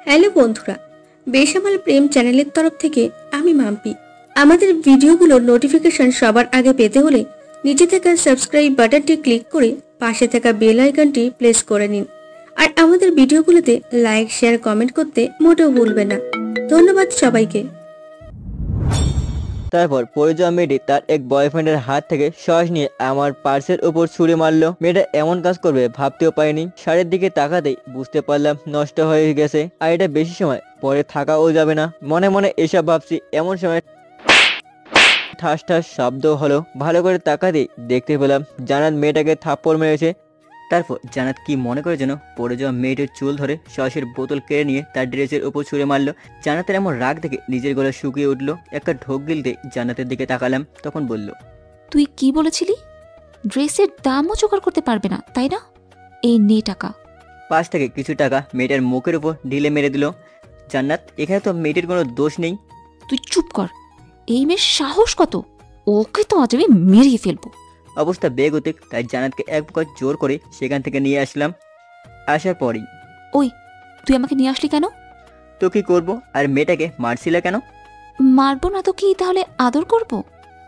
Hello বন্ধুরা, বেসামাল প্রেম চ্যানেলের তরফ থেকে আমি মাম্পি। আমাদের ভিডিওগুলোর নোটিফিকেশন সবার আগে পেতে হলে নিচে থাকা সাবস্ক্রাইব বাটনটি ক্লিক করে পাশে থাকা বেল আইকনটি প্রেস করে নিন। আর আমাদের ভিডিওগুলোতে লাইক, শেয়ার, কমেন্ট করতে মোটেও ভুলবেন না। ধন্যবাদ সবাইকে। তারপর পড়ে যাওয়া মেয়েটি তার এক বয়ফ্রেন্ডের হাত থেকে শ্বাস নিয়ে আমার পার্সের উপর ছুঁড়ে মারলো। মেয়েটা এমন কাজ করবে ভাবতেও পারিনি। শাড়ির দিকে তাকাতেই বুঝতে পারলাম নষ্ট হয়ে গেছে, আর এটা বেশি সময় পরে থাকাও যাবে না। মনে মনে এসব ভাবছি, এমন সময় ঠাস ঠাস শব্দ হলো। ভালো করে তাকাতেই দেখতে পেলাম জানাত মেয়েটাকে থাপ্পড় মেরেছে। তারপর জানাত কি মনে করে যেন পড়ে যাওয়া মেয়েটির চুল ধরে সসের বোতল কেড়ে নিয়ে তার ড্রেসের উপর ছুঁড়ে মারলো। জানাতের এমন রাগ দেখে নিজের গলা শুকিয়ে উঠলো। একটা ঢোক গিলতে জানাতের দিকে তাকালাম, তখন বলল, তুই কি বলেছিলি? ড্রেসের দামও জোগাড় করতে পারবে না, তাই না? এই নে টাকা। পাশ থেকে কিছু টাকা মেয়েটার মুখের উপর ঢিলে মেরে দিল। জান্নাত, এখানে তো মেয়েটির কোনো দোষ নেই। তুই চুপ কর। এই মেয়ের সাহস কত! ওকে তো আজ আমি মেরিয়ে ফেলবো। অবস্থা বেগতিক, তাই জান্নাতকে এক প্রকার জোর করে সেখান থেকে নিয়ে আসলাম। আসার পরেই, ওই তুই আমাকে নিয়ে আসলি কেন? তো কি করবো, আর মেয়েটাকে মারছিলে কেন? মারবো না তো কি তাহলে আদর করব?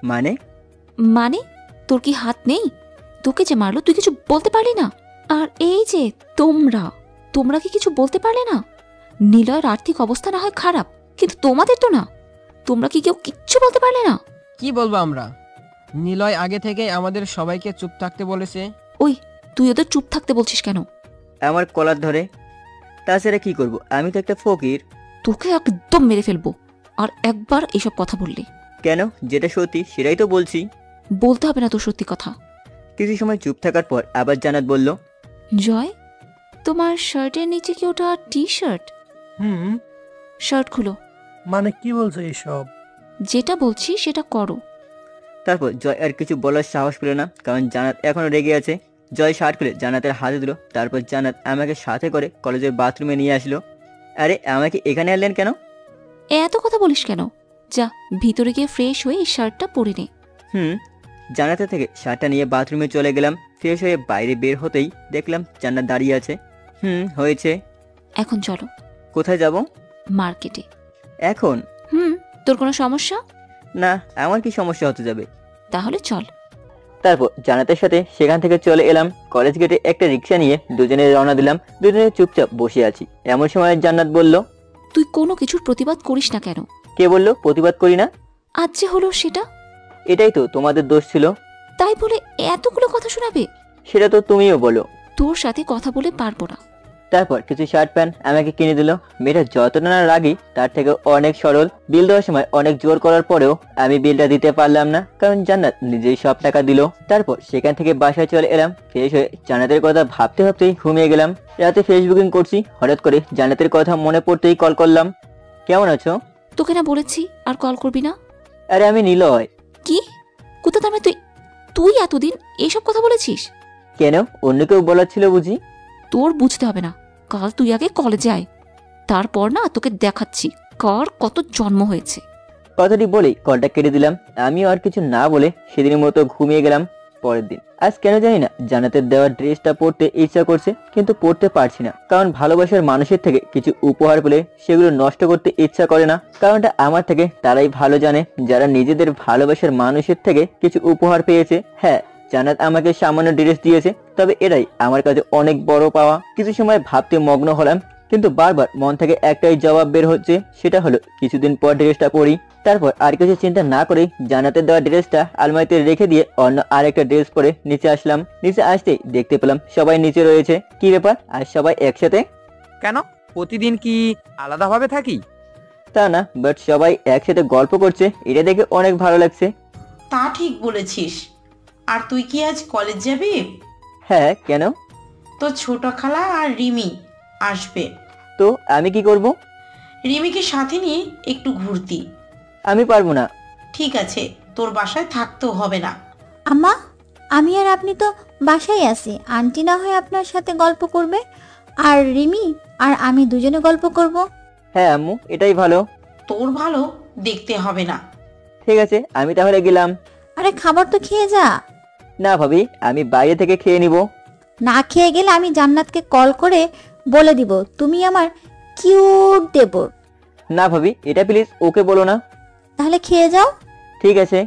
মানে? মানে তোর কি হাত নেই? তোকে যে মারলো তুই কিছু বলতে পারলি না? আর এই যে তোমরা কি কিছু বলতে পারলে না? নিলয়ের আর্থিক অবস্থা না হয় খারাপ, কিন্তু তোমাদের তো না। তোমরা কি কেউ কিচ্ছু বলতে পারলে না? কি বলবো আমরা? নিলয় আগে থেকে আমাদের সবাইকে চুপ থাকতে বলেছে। ওই তুই ওদের চুপ থাকতে বলছিস কেন? আমার কলার ধরে। তাছাড়া কি করব, আমি তো একটা ফকির। তোকে একদম মেরে ফেলবো আর একবার এসব কথা বললে। কেন? যেটা সত্যি সেটাই তো বলছি। বলতে হবে না তোর সত্যি কথা। কিছু সময় চুপ থাকার পর আবার জান্নাত বলল, জয়, তোমার শার্টের নিচে কি ওটা টি শার্ট? শার্ট খুলো। মানে কি বলছো এসব? যেটা বলছি সেটা করো। তারপর জয় আর কিছু বলার সাহস পেল না, কারণ জান্নাত এখনো রেগে আছে। জয় শার্ট খুলে জান্নাতের হাতে দিল। তারপর জান্নাত আমাকে সাথে করে কলেজের বাথরুমে নিয়ে আসলো। আরে, আমাকে এখানে আনলেন কেন? এত কথা বলিস কেন? যা ভিতরে গিয়ে ফ্রেশ হয়ে এই শার্টটা পরে নে। জান্নাতের থেকে শার্টটা নিয়ে বাথরুমে চলে গেলাম। ফ্রেশ হয়ে বাইরে বের হতেই দেখলাম জান্নাত দাঁড়িয়ে আছে। হয়েছে। এখন চলো। কোথায় যাব? মার্কেটে। এখন? তোর কোনো সমস্যা? না, আমার কি সমস্যা হতে যাবে? তাহলে চল। তারপর জান্নাতের সাথে সেখান থেকে চলে এলাম। কলেজ গেটে একটা রিক্সা নিয়ে দুজনে রওনা দিলাম। দুজনে চুপচাপ বসে আছি। এমন সময় জান্নাত বলল, তুই কোনো কিছুর প্রতিবাদ করিস না কেন? কে বলল প্রতিবাদ করি না? আজ যে হলো সেটা। এটাই তো তোমাদের দোষ ছিল। তাই বলে এতগুলো কথা শোনাবে? সেটা তো তুমিও বলো। তোর সাথে কথা বলে পারবো না। তারপর কিছু শার্ট প্যান্ট আমাকে কিনে দিল। মেয়েটা যতটা না রাগী তার থেকে অনেক সরল। বিল দেওয়ার সময় অনেক জোর করার পরেও আমি বিলটা দিতে পারলাম না, কারণ জান্নাত নিজেই সব টাকা দিল। তারপর সেখান থেকে বাসায় চলে এলাম। ফ্রেশ হয়ে জান্নাতের কথা ভাবতে ভাবতেই ঘুমিয়ে গেলাম। রাতে ফেসবুকিং করছি, হঠাৎ করে জান্নাতের কথা মনে পড়তেই কল করলাম। কেমন আছো? তোকে না বলেছি আর কল করবি না? আরে আমি নিলয়। কি? কোথা দামে তুই এতদিন এসব কথা বলেছিস? কেন, অন্য কেউ বলার ছিল বুঝি? তোর বুঝতে হবে না। কাল তুই আগে কলেজে আয়, তারপর না তোকে দেখাচ্ছি কার কত জন্ম হয়েছে। কথাটি বলেই কলটা কেটে দিলাম। আমিও আর কিছু না বলে সেদিনের মতো ঘুমিয়ে গেলাম। পরের দিন আজ কেন জানি না জান্নাতের দেওয়া ড্রেসটা পরতে ইচ্ছা করছে, কিন্তু পরতে পারছি না, কারণ ভালোবাসার মানুষের থেকে কিছু উপহার পেলে সেগুলো নষ্ট করতে ইচ্ছা করে না। কারণটা আমার থেকে তারাই ভালো জানে, যারা নিজেদের ভালোবাসার মানুষের থেকে কিছু উপহার পেয়েছে। হ্যাঁ, জান্নাত আমাকে সামান্য ড্রেস দিয়েছে, তবে এটাই আমার কাছে অনেক বড় পাওয়া। কিছু সময় ভাবতে মগ্ন হলাম, কিন্তু বারবার মন থেকে একটাই জবাব বের হচ্ছে, সেটা হলো কিছুদিন পর ড্রেসটা পরি। তারপর আর কিছু চিন্তা না করে জান্নাতের দেওয়া ড্রেসটা আলমারিতে রেখে দিয়ে অন্য আরেকটা ড্রেস পরে নিচে আসলাম। নিচে আসতেই দেখতে পেলাম সবাই নিচে রয়েছে। কি ব্যাপার, আর সবাই একসাথে? কেন, প্রতিদিন কি আলাদাভাবে থাকি? তা না, বাট সবাই একসাথে গল্প করছে, এটা দেখে অনেক ভালো লাগছে। তা ঠিক বলেছিস। আর তুই কি আজ কলেজ যাবি? হ্যাঁ, কেন? তো ছোট খালা আর রিমি আসবে। তো আমি কি করব? রিমিকে সাথে নিয়ে একটু ঘুরতি। আমি পারবো না। ঠিক আছে, তোর বাসায় থাকতেও হবে না। আম্মা, আমি আর আপনি তো বাসায় আছি। আন্টি না হয় আপনার সাথে গল্প করবে, আর রিমি আর আমি দুজনে গল্প করব। হ্যাঁ আম্মু, এটাই ভালো। তোর ভালো দেখতে হবে না। ঠিক আছে, আমি তাহলে গেলাম। আরে খাবার তো খেয়ে যা। না ভাবি, আমি বাইরে থেকে খেয়ে নিব। না খেয়ে গেলে আমি জান্নাতকে কল করে বলে দিব তুমি আমার কিউট দেবর। না ভাবি, এটা প্লিজ ওকে বলো না। তাহলে খেয়ে যাও। ঠিক আছে।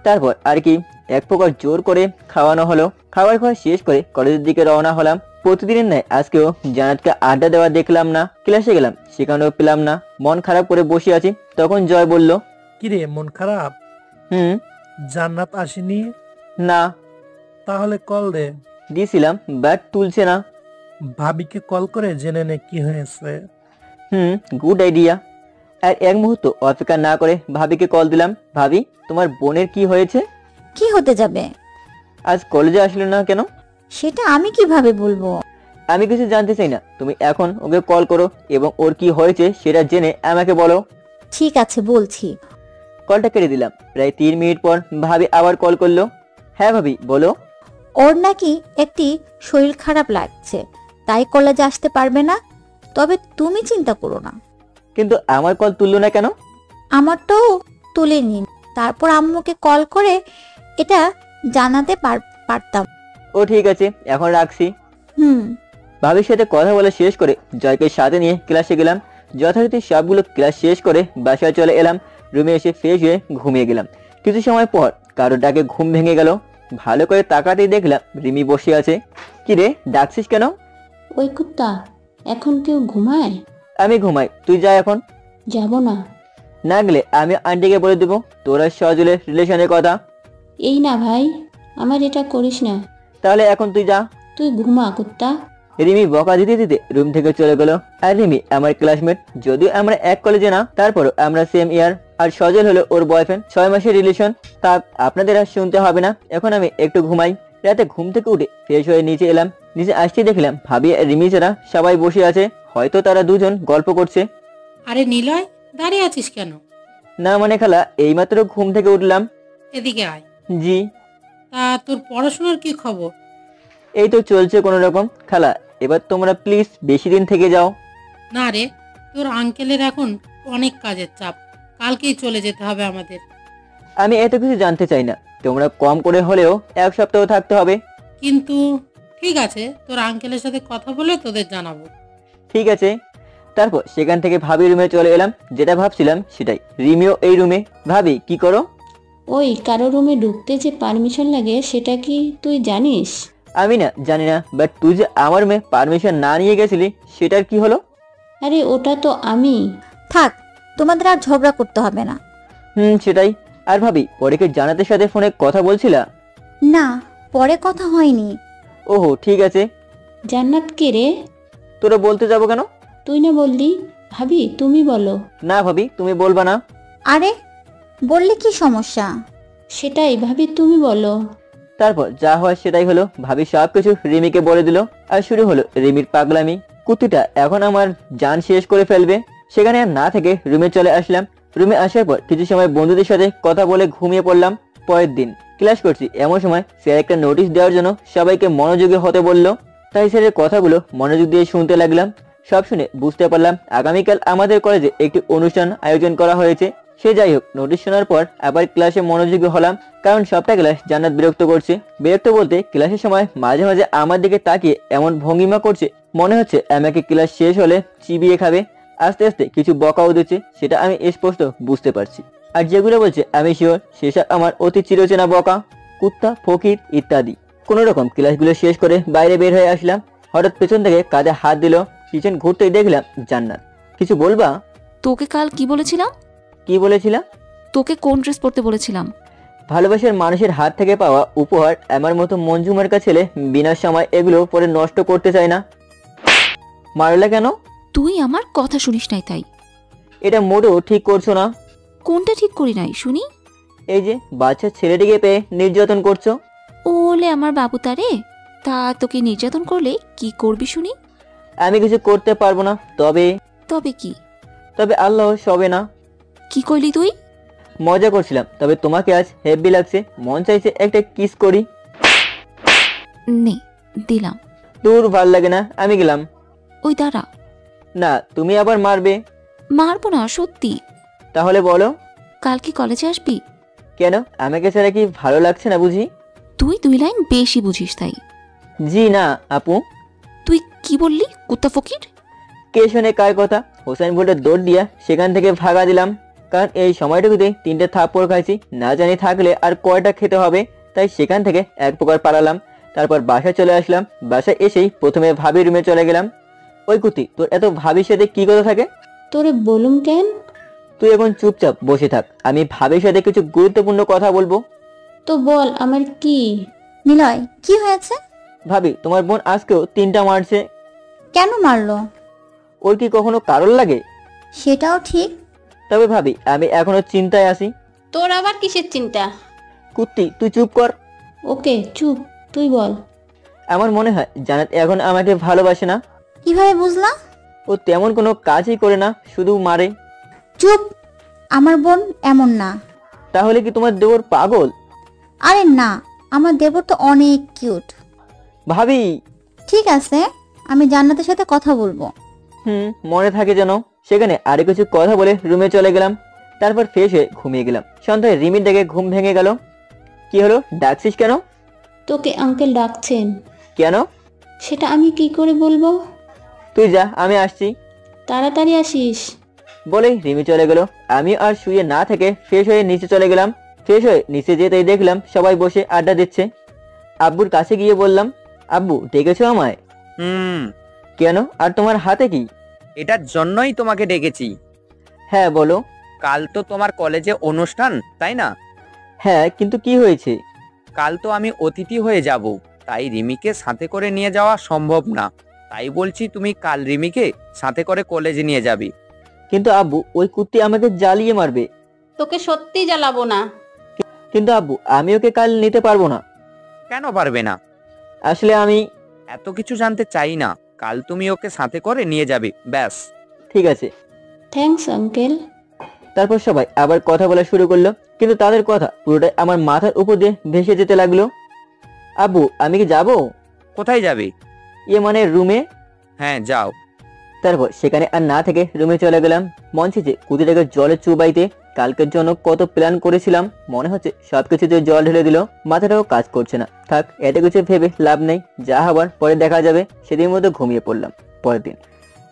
তারপর আর কি এক প্রকার জোর করে খাওয়ানো হলো। খাবার খাওয়া শেষ করে কলেজের দিকে রওনা হলাম। প্রতিদিনের ন্যায় আজকেও জান্নাতকে আড্ডা দেওয়া দেখলাম না। ক্লাসে গেলাম, সেখানেও পেলাম না। মন খারাপ করে বসে আছি, তখন জয় বলল, কিরে মন খারাপ? হুম। জান্নাত আসেনি? না। তাহলে কল দে। দিয়েছিলাম, বাট তুলছে না। ভাবিকে কল করে জেনে নে কি হয়েছে। Good idea. আর এক মুহূর্ত অপেক্ষা না করে ভাবিকে কল দিলাম। ভাবি, তোমার বোনের কি হয়েছে? কি হতে যাবে? আজ কলেজে আসলে না কেন? সেটা আমি কিভাবে বলবো? আমি কিছু জানতে চাই না, তুমি এখন ওকে কল করো এবং ওর কি হয়েছে সেটা জেনে আমাকে বলো। ঠিক আছে, বলছি। কলটা কেটে দিলাম। প্রায় 3 মিনিট পর ভাবি আবার কল করলো। হ্যাঁ ভাবি, বলো। ওর নাকি একটি শরীর খারাপ লাগছে, তাই কলেজে আসতে পারবে না। তবে তুমি চিন্তা করো না। কিন্তু আমার কল তুললো না কেন? আমারটাও তুলে নিন, তারপর আম্মুকে কল করে এটা জানাতে পারতাম। ও ঠিক আছে, এখন রাখছি। হুম। ভাবির সাথে কথা বলা শেষ করে জয়কে সাথে নিয়ে ক্লাসে গেলাম। যথারীতি সবগুলো ক্লাস শেষ করে বাসায় চলে এলাম। রুমে এসে ফ্রেশ হয়ে ঘুমিয়ে গেলাম। কিছু সময় পর কারো ডাকে ঘুম ভেঙে গেল। ভালো করে তাকাতেই দেখলাম রিমি বসে আছে। কি রে, ডাকছিস কেন? ওই কুত্তা, এখন কেউ ঘুমায়? আমি ঘুমাই, তুই যা এখন। যাব না। না গেলে আমি আন্টিকে বলে দেবো তোরা সজলের রিলেশনের কথা। এই না ভাই, আমার এটা করিস না। তাহলে এখন তুই যা। তুই ঘুমা কুত্তা। রিমি বকা দিতে দিতে রুম থেকে চলে গেল। আর রিমি আমার ক্লাসমেট, যদিও আমরা এক কলেজে না, তারপরও আমরা সেম ইয়ার। আর সজল হলো ওর বয়ফ্রেন্ড। 6 মাসের রিলেশন। তা আপনাদের আর শুনতে হবে না, এখন আমি একটু ঘুমাই। রাতে ঘুম থেকে উঠে ফ্রেশ হয়ে নিচে এলাম। নিচে আসতে দেখলাম ভাবি আর রিমি ছাড়া সবাই বসে আছে। হয়তো তারা দুজন গল্প করছে। আরে নিলয়, দাঁড়িয়ে আছিস কেন? না মানে খালা, এইমাত্র ঘুম থেকে উঠলাম। এদিকে আয়। জি। তা তোর পড়াশোনার কি খবর? এই তো চলছে কোনো রকম। খালা, এবার তোমরা প্লিজ বেশি দিন থেকে যাও। না রে, তোর আঙ্কেলের এখন অনেক কাজের চাপ, কালকেই চলে যেতে হবে আমাদের। আমি এত কিছু জানতে চাই না, তোমরা কম করে হলেও 1 সপ্তাহ থাকতে হবে। কিন্তু ঠিক আছে, তোর আঙ্কেলের সাথে কথা বলে তোদের জানাবো। ঠিক আছে। তারপর সেখান থেকে ভাবি রুমে চলে এলাম। যেটা ভাবছিলাম সেটাই, রিমিও এই রুমে। ভাবি, কি করো? ওই কারো রুমে ঢুকতে যে পারমিশন লাগে সেটা কি তুই জানিস? আমি না জানি না, বাট তুই যে আমার রুমে পারমিশন না নিয়ে গেছিলি সেটার কি হলো? আরে ওটা তো আমি। থাক, তোমাদের আর ঝগড়া করতে হবে না। সেটাই। আর ভাবি, পরে কি জান্নাতের সাথে ফোনে কথা বলছিলা? না, পরে কথা হয়নি। ওহো, ঠিক আছে। জান্নাত কে রে? তোরা বলতে যাবো কেন? তুই না বললি? ভাবি তুমি বলো। না ভাবি, তুমি বলবা না। আরে বললে কি সমস্যা? সেটাই ভাবি, তুমি বলো। তারপর যা হয় সেটাই হলো। ভাবি সবকিছু রিমিকে বলে দিল। আর শুরু হলো রিমির পাগলামি। কুত্তিটা এখন আমার জান শেষ করে ফেলবে। সেখানে আর না থেকে রুমে চলে আসলাম। রুমে আসার পর কিছু সময় বন্ধুদের সাথে কথা বলে ঘুমিয়ে পড়লাম। পরের দিন ক্লাস করছি, এমন সময় স্যার একটা নোটিশ দেওয়ার জন্য সবাইকে মনোযোগী হতে বলল। তাই স্যারের কথাগুলো মনোযোগ দিয়ে শুনতে লাগলাম। সব শুনে বুঝতে পারলাম আগামীকাল আমাদের কলেজে একটি অনুষ্ঠান আয়োজন করা হয়েছে। সে যাই হোক, নোটিশ শোনার পর আবার ক্লাসে মনোযোগী হলাম, কারণ সবটা ক্লাস জান্নাত বিরক্ত করছে। বিরক্ত বলতে ক্লাসের সময় মাঝে মাঝে আমার দিকে তাকিয়ে এমন ভঙ্গিমা করছে, মনে হচ্ছে আমাকে ক্লাস শেষ হলে চিবিয়ে খাবে। আস্তে আস্তে কিছু বকাও দিচ্ছে, সেটা আমি স্পষ্ট বুঝতে পারছি। আর যেগুলো বলছে আমি শিওর সেসব আমার অতি চিরচেনা বকা, কুত্তা, ফকির ইত্যাদি। কোন রকম ক্লাসগুলো শেষ করে বাইরে বের হয়ে আসলাম। হঠাৎ পেছন থেকে কাঁধে হাত দিল। পিছন ঘুরতেই দেখলাম জান্নাত। কিছু বলবা? তোকে কাল কি বলেছিলাম? কি বলেছিলাম? তোকে কোন ড্রেস পরতে বলেছিলাম? ভালোবাসার মানুষের হাত থেকে পাওয়া উপহার আমার মতো মঞ্জুমার্কা ছেলে বিনা সময় এগুলো পরে নষ্ট করতে চায় না। মারলা কেন? তুই আমার কথা শুনিস নাই তাই। এটা মোটেও ঠিক করছো না। কোনটা ঠিক করি নাই শুনি? এই যে বাচ্চা ছেলেটিকে পেয়ে নির্যাতন করছো। ওলে আমার বাবু তারে, তা তোকে নির্যাতন করলে কি করবি শুনি? আমি কিছু করতে পারবো না। তবে তবে কি? তবে আল্লাহ সবে না। কি কইলি তুই? মজা করছিলাম, তবে তোমাকে আজ হেভি লাগছে, মন চাইছে একটা কিস করি। নে দিলাম। দূর, ভাল লাগে না, আমি গেলাম। ওই দাঁড়া। না, তুমি আবার মারবে। মারবো না সত্যি। তাহলে বলো, কাল কি কলেজে আসবি? কেন, আমাকে ছাড়া কি ভালো লাগছে না বুঝি? তুই 2 লাইন বেশি বুঝিস তাই। জি না আপু। তুই কি বললি কুত্তা ফকির? কে শোনে কার কথা। হোসেন বলে দৌড় দিয়া সেখান থেকে ভাগা দিলাম, কারণ এই সময়টুকুতে 3টে থাপ্পড় খাইছি, না জানি থাকলে আর কয়টা খেতে হবে। তাই সেখান থেকে এক প্রকার পালালাম। তারপর বাসায় চলে আসলাম। বাসায় এসেই প্রথমে ভাবির রুমে চলে গেলাম। ওই কুতি, তোর এত ভাবির সাথে কি কথা থাকে? তোরে বলুম কেন? তুই এখন চুপচাপ বসে থাক, আমি ভাবির সাথে কিছু গুরুত্বপূর্ণ কথা বলবো। তো বল আমার কি? নিলয়, কি হয়েছে? ভাবি, তোমার বোন আজকেও 3টা মারছে। কেন মারলো? ওর কি কখনো কারণ লাগে? সেটাও ঠিক। তবে ভাবি, আমি এখনো চিন্তায় আছি। তোর আবার কিসের চিন্তা? কুত্তি, তুই চুপ কর। ওকে চুপ, তুই বল। আমার মনে হয় জান্নাত এখন আমাকে ভালোবাসে না। কিভাবে বুঝলা? ও তেমন কোনো কাজই করে না, শুধু মারে। চুপ, আমার বোন এমন না। তাহলে কি তোমার দেওর পাগল? আরে না, আমার দেবর তো অনেক কিউট। ভাবি। ঠিক আছে, আমি জান্নাতের সাথে কথা বলবো। মনে থাকে যেন। সেখানে আরো কিছু কথা বলে রুমে চলে গেলাম। তারপর ফ্রেশ হয়ে ঘুমিয়ে গেলাম। সন্ধ্যায় রিমির ডেকে ঘুম ভেঙে গেল। কি হলো, ডাকছিস কেন? তোকে আঙ্কেল ডাকছেন। কেন? সেটা আমি কি করে বলবো? তুই যা, আমি আসছি। তাড়াতাড়ি আসিস। বলেই রিমি চলে গেল। আমি আর শুয়ে না থেকে ফ্রেশ হয়ে নিচে চলে গেলাম। ফ্রেশ হয়ে নিচে যেতেই দেখলাম সবাই বসে আড্ডা দিচ্ছে। আব্বুর কাছে গিয়ে বললাম, আব্বু ডেকেছো আমায়? কেন, আর তোমার হাতে কি? এটার জন্যই তোমাকে ডেকেছি। হ্যাঁ বলো। কাল তো তোমার কলেজে অনুষ্ঠান, তাই না? হ্যাঁ, কিন্তু কি হয়েছে? কাল তো আমি অতিথি হয়ে যাব, তাই রিমিকে সাথে করে নিয়ে যাওয়া সম্ভব না। তাই বলছি তুমি কাল রিমিকে সাথে করে কলেজে নিয়ে যাবি। কিন্তু আব্বু, ওই কুত্তি আমাকে জ্বালিয়ে মারবে। তোকে সত্যি জ্বালাবো না। কিন্তু আব্বু, আমি ওকে কাল নিতে পারবো না। কেন পারবে না? আসলে আমি এত কিছু জানতে চাই না। কাল তুমি ওকে সাথে করে নিয়ে যাবে, ব্যাস। ঠিক আছে। Thanks uncle. তারপর সবাই আবার কথা বলা শুরু করলো, কিন্তু তাদের কথা পুরোটাই আমার মাথার উপর দিয়ে ভেসে যেতে লাগলো। আব্বু, আমি কি যাব? কোথায় যাবে? মানে রুমে। হ্যাঁ যাও। তারপর সেখানে আর না থেকে রুমে চলে গেলাম। মন চেয়েছে কুতিটাকে জলে চুবাইতে। কালকের জন্য কত প্ল্যান করেছিলাম, মনে হচ্ছে সবকিছুতে জল ঢেলে দিল। মাথাটাও কাজ করছে না। থাক, এটা কিছু ভেবে লাভ নেই, যা হবার পরে দেখা যাবে। সেদিন মতো ঘুমিয়ে পড়লাম। পরের দিন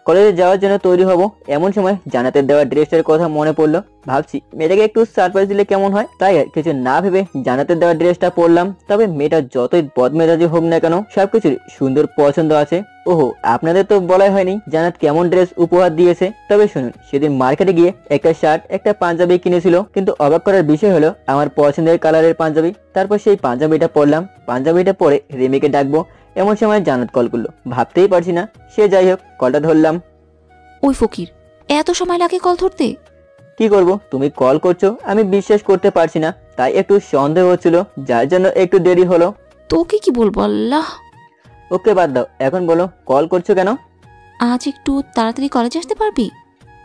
কলেজে যাওয়ার জন্য তৈরি হব, এমন সময় জান্নাতের দেওয়া ড্রেসটার কথা মনে পড়লো। ভাবছি মেয়েটাকে একটু সারপ্রাইজ দিলে কেমন হয়। তাই আর কিছু না ভেবে জান্নাতের দেওয়া ড্রেসটা পরলাম। তবে মেয়েটা যতই বদমেজাজি হোক না কেন, সবকিছুর সুন্দর পছন্দ আছে। ওহো, আপনাদের তো বলাই হয়নি জান্নাত কেমন ড্রেস উপহার দিয়েছে। তবে শুনুন, সেদিন মার্কেটে গিয়ে একটা শার্ট একটা পাঞ্জাবি কিনেছিল, কিন্তু অবাক করার বিষয় হলো আমার পছন্দের কালারের পাঞ্জাবি। তারপর সেই পাঞ্জাবিটা পরলাম। পাঞ্জাবিটা পরে রিমিকে ডাকবো, এমন সময় জান্নাত কল করলো। ভাবতেই পারছি না, সে যাই হোক, কলটা ধরলাম। ওই ফকির, এত সময় লাগে কল ধরতে? কি করব, তুমি কল করছো, আমি বিশ্বাস করতে পারছি না, তাই একটু সন্দেহ হচ্ছিল, যার জন্য একটু দেরি হলো। তোকে কি বলবো আল্লাহ। ওকে বাদ দাও, এখন বলো কল করছো কেন? আজ একটু তাড়াতাড়ি কলেজে আসতে পারবি?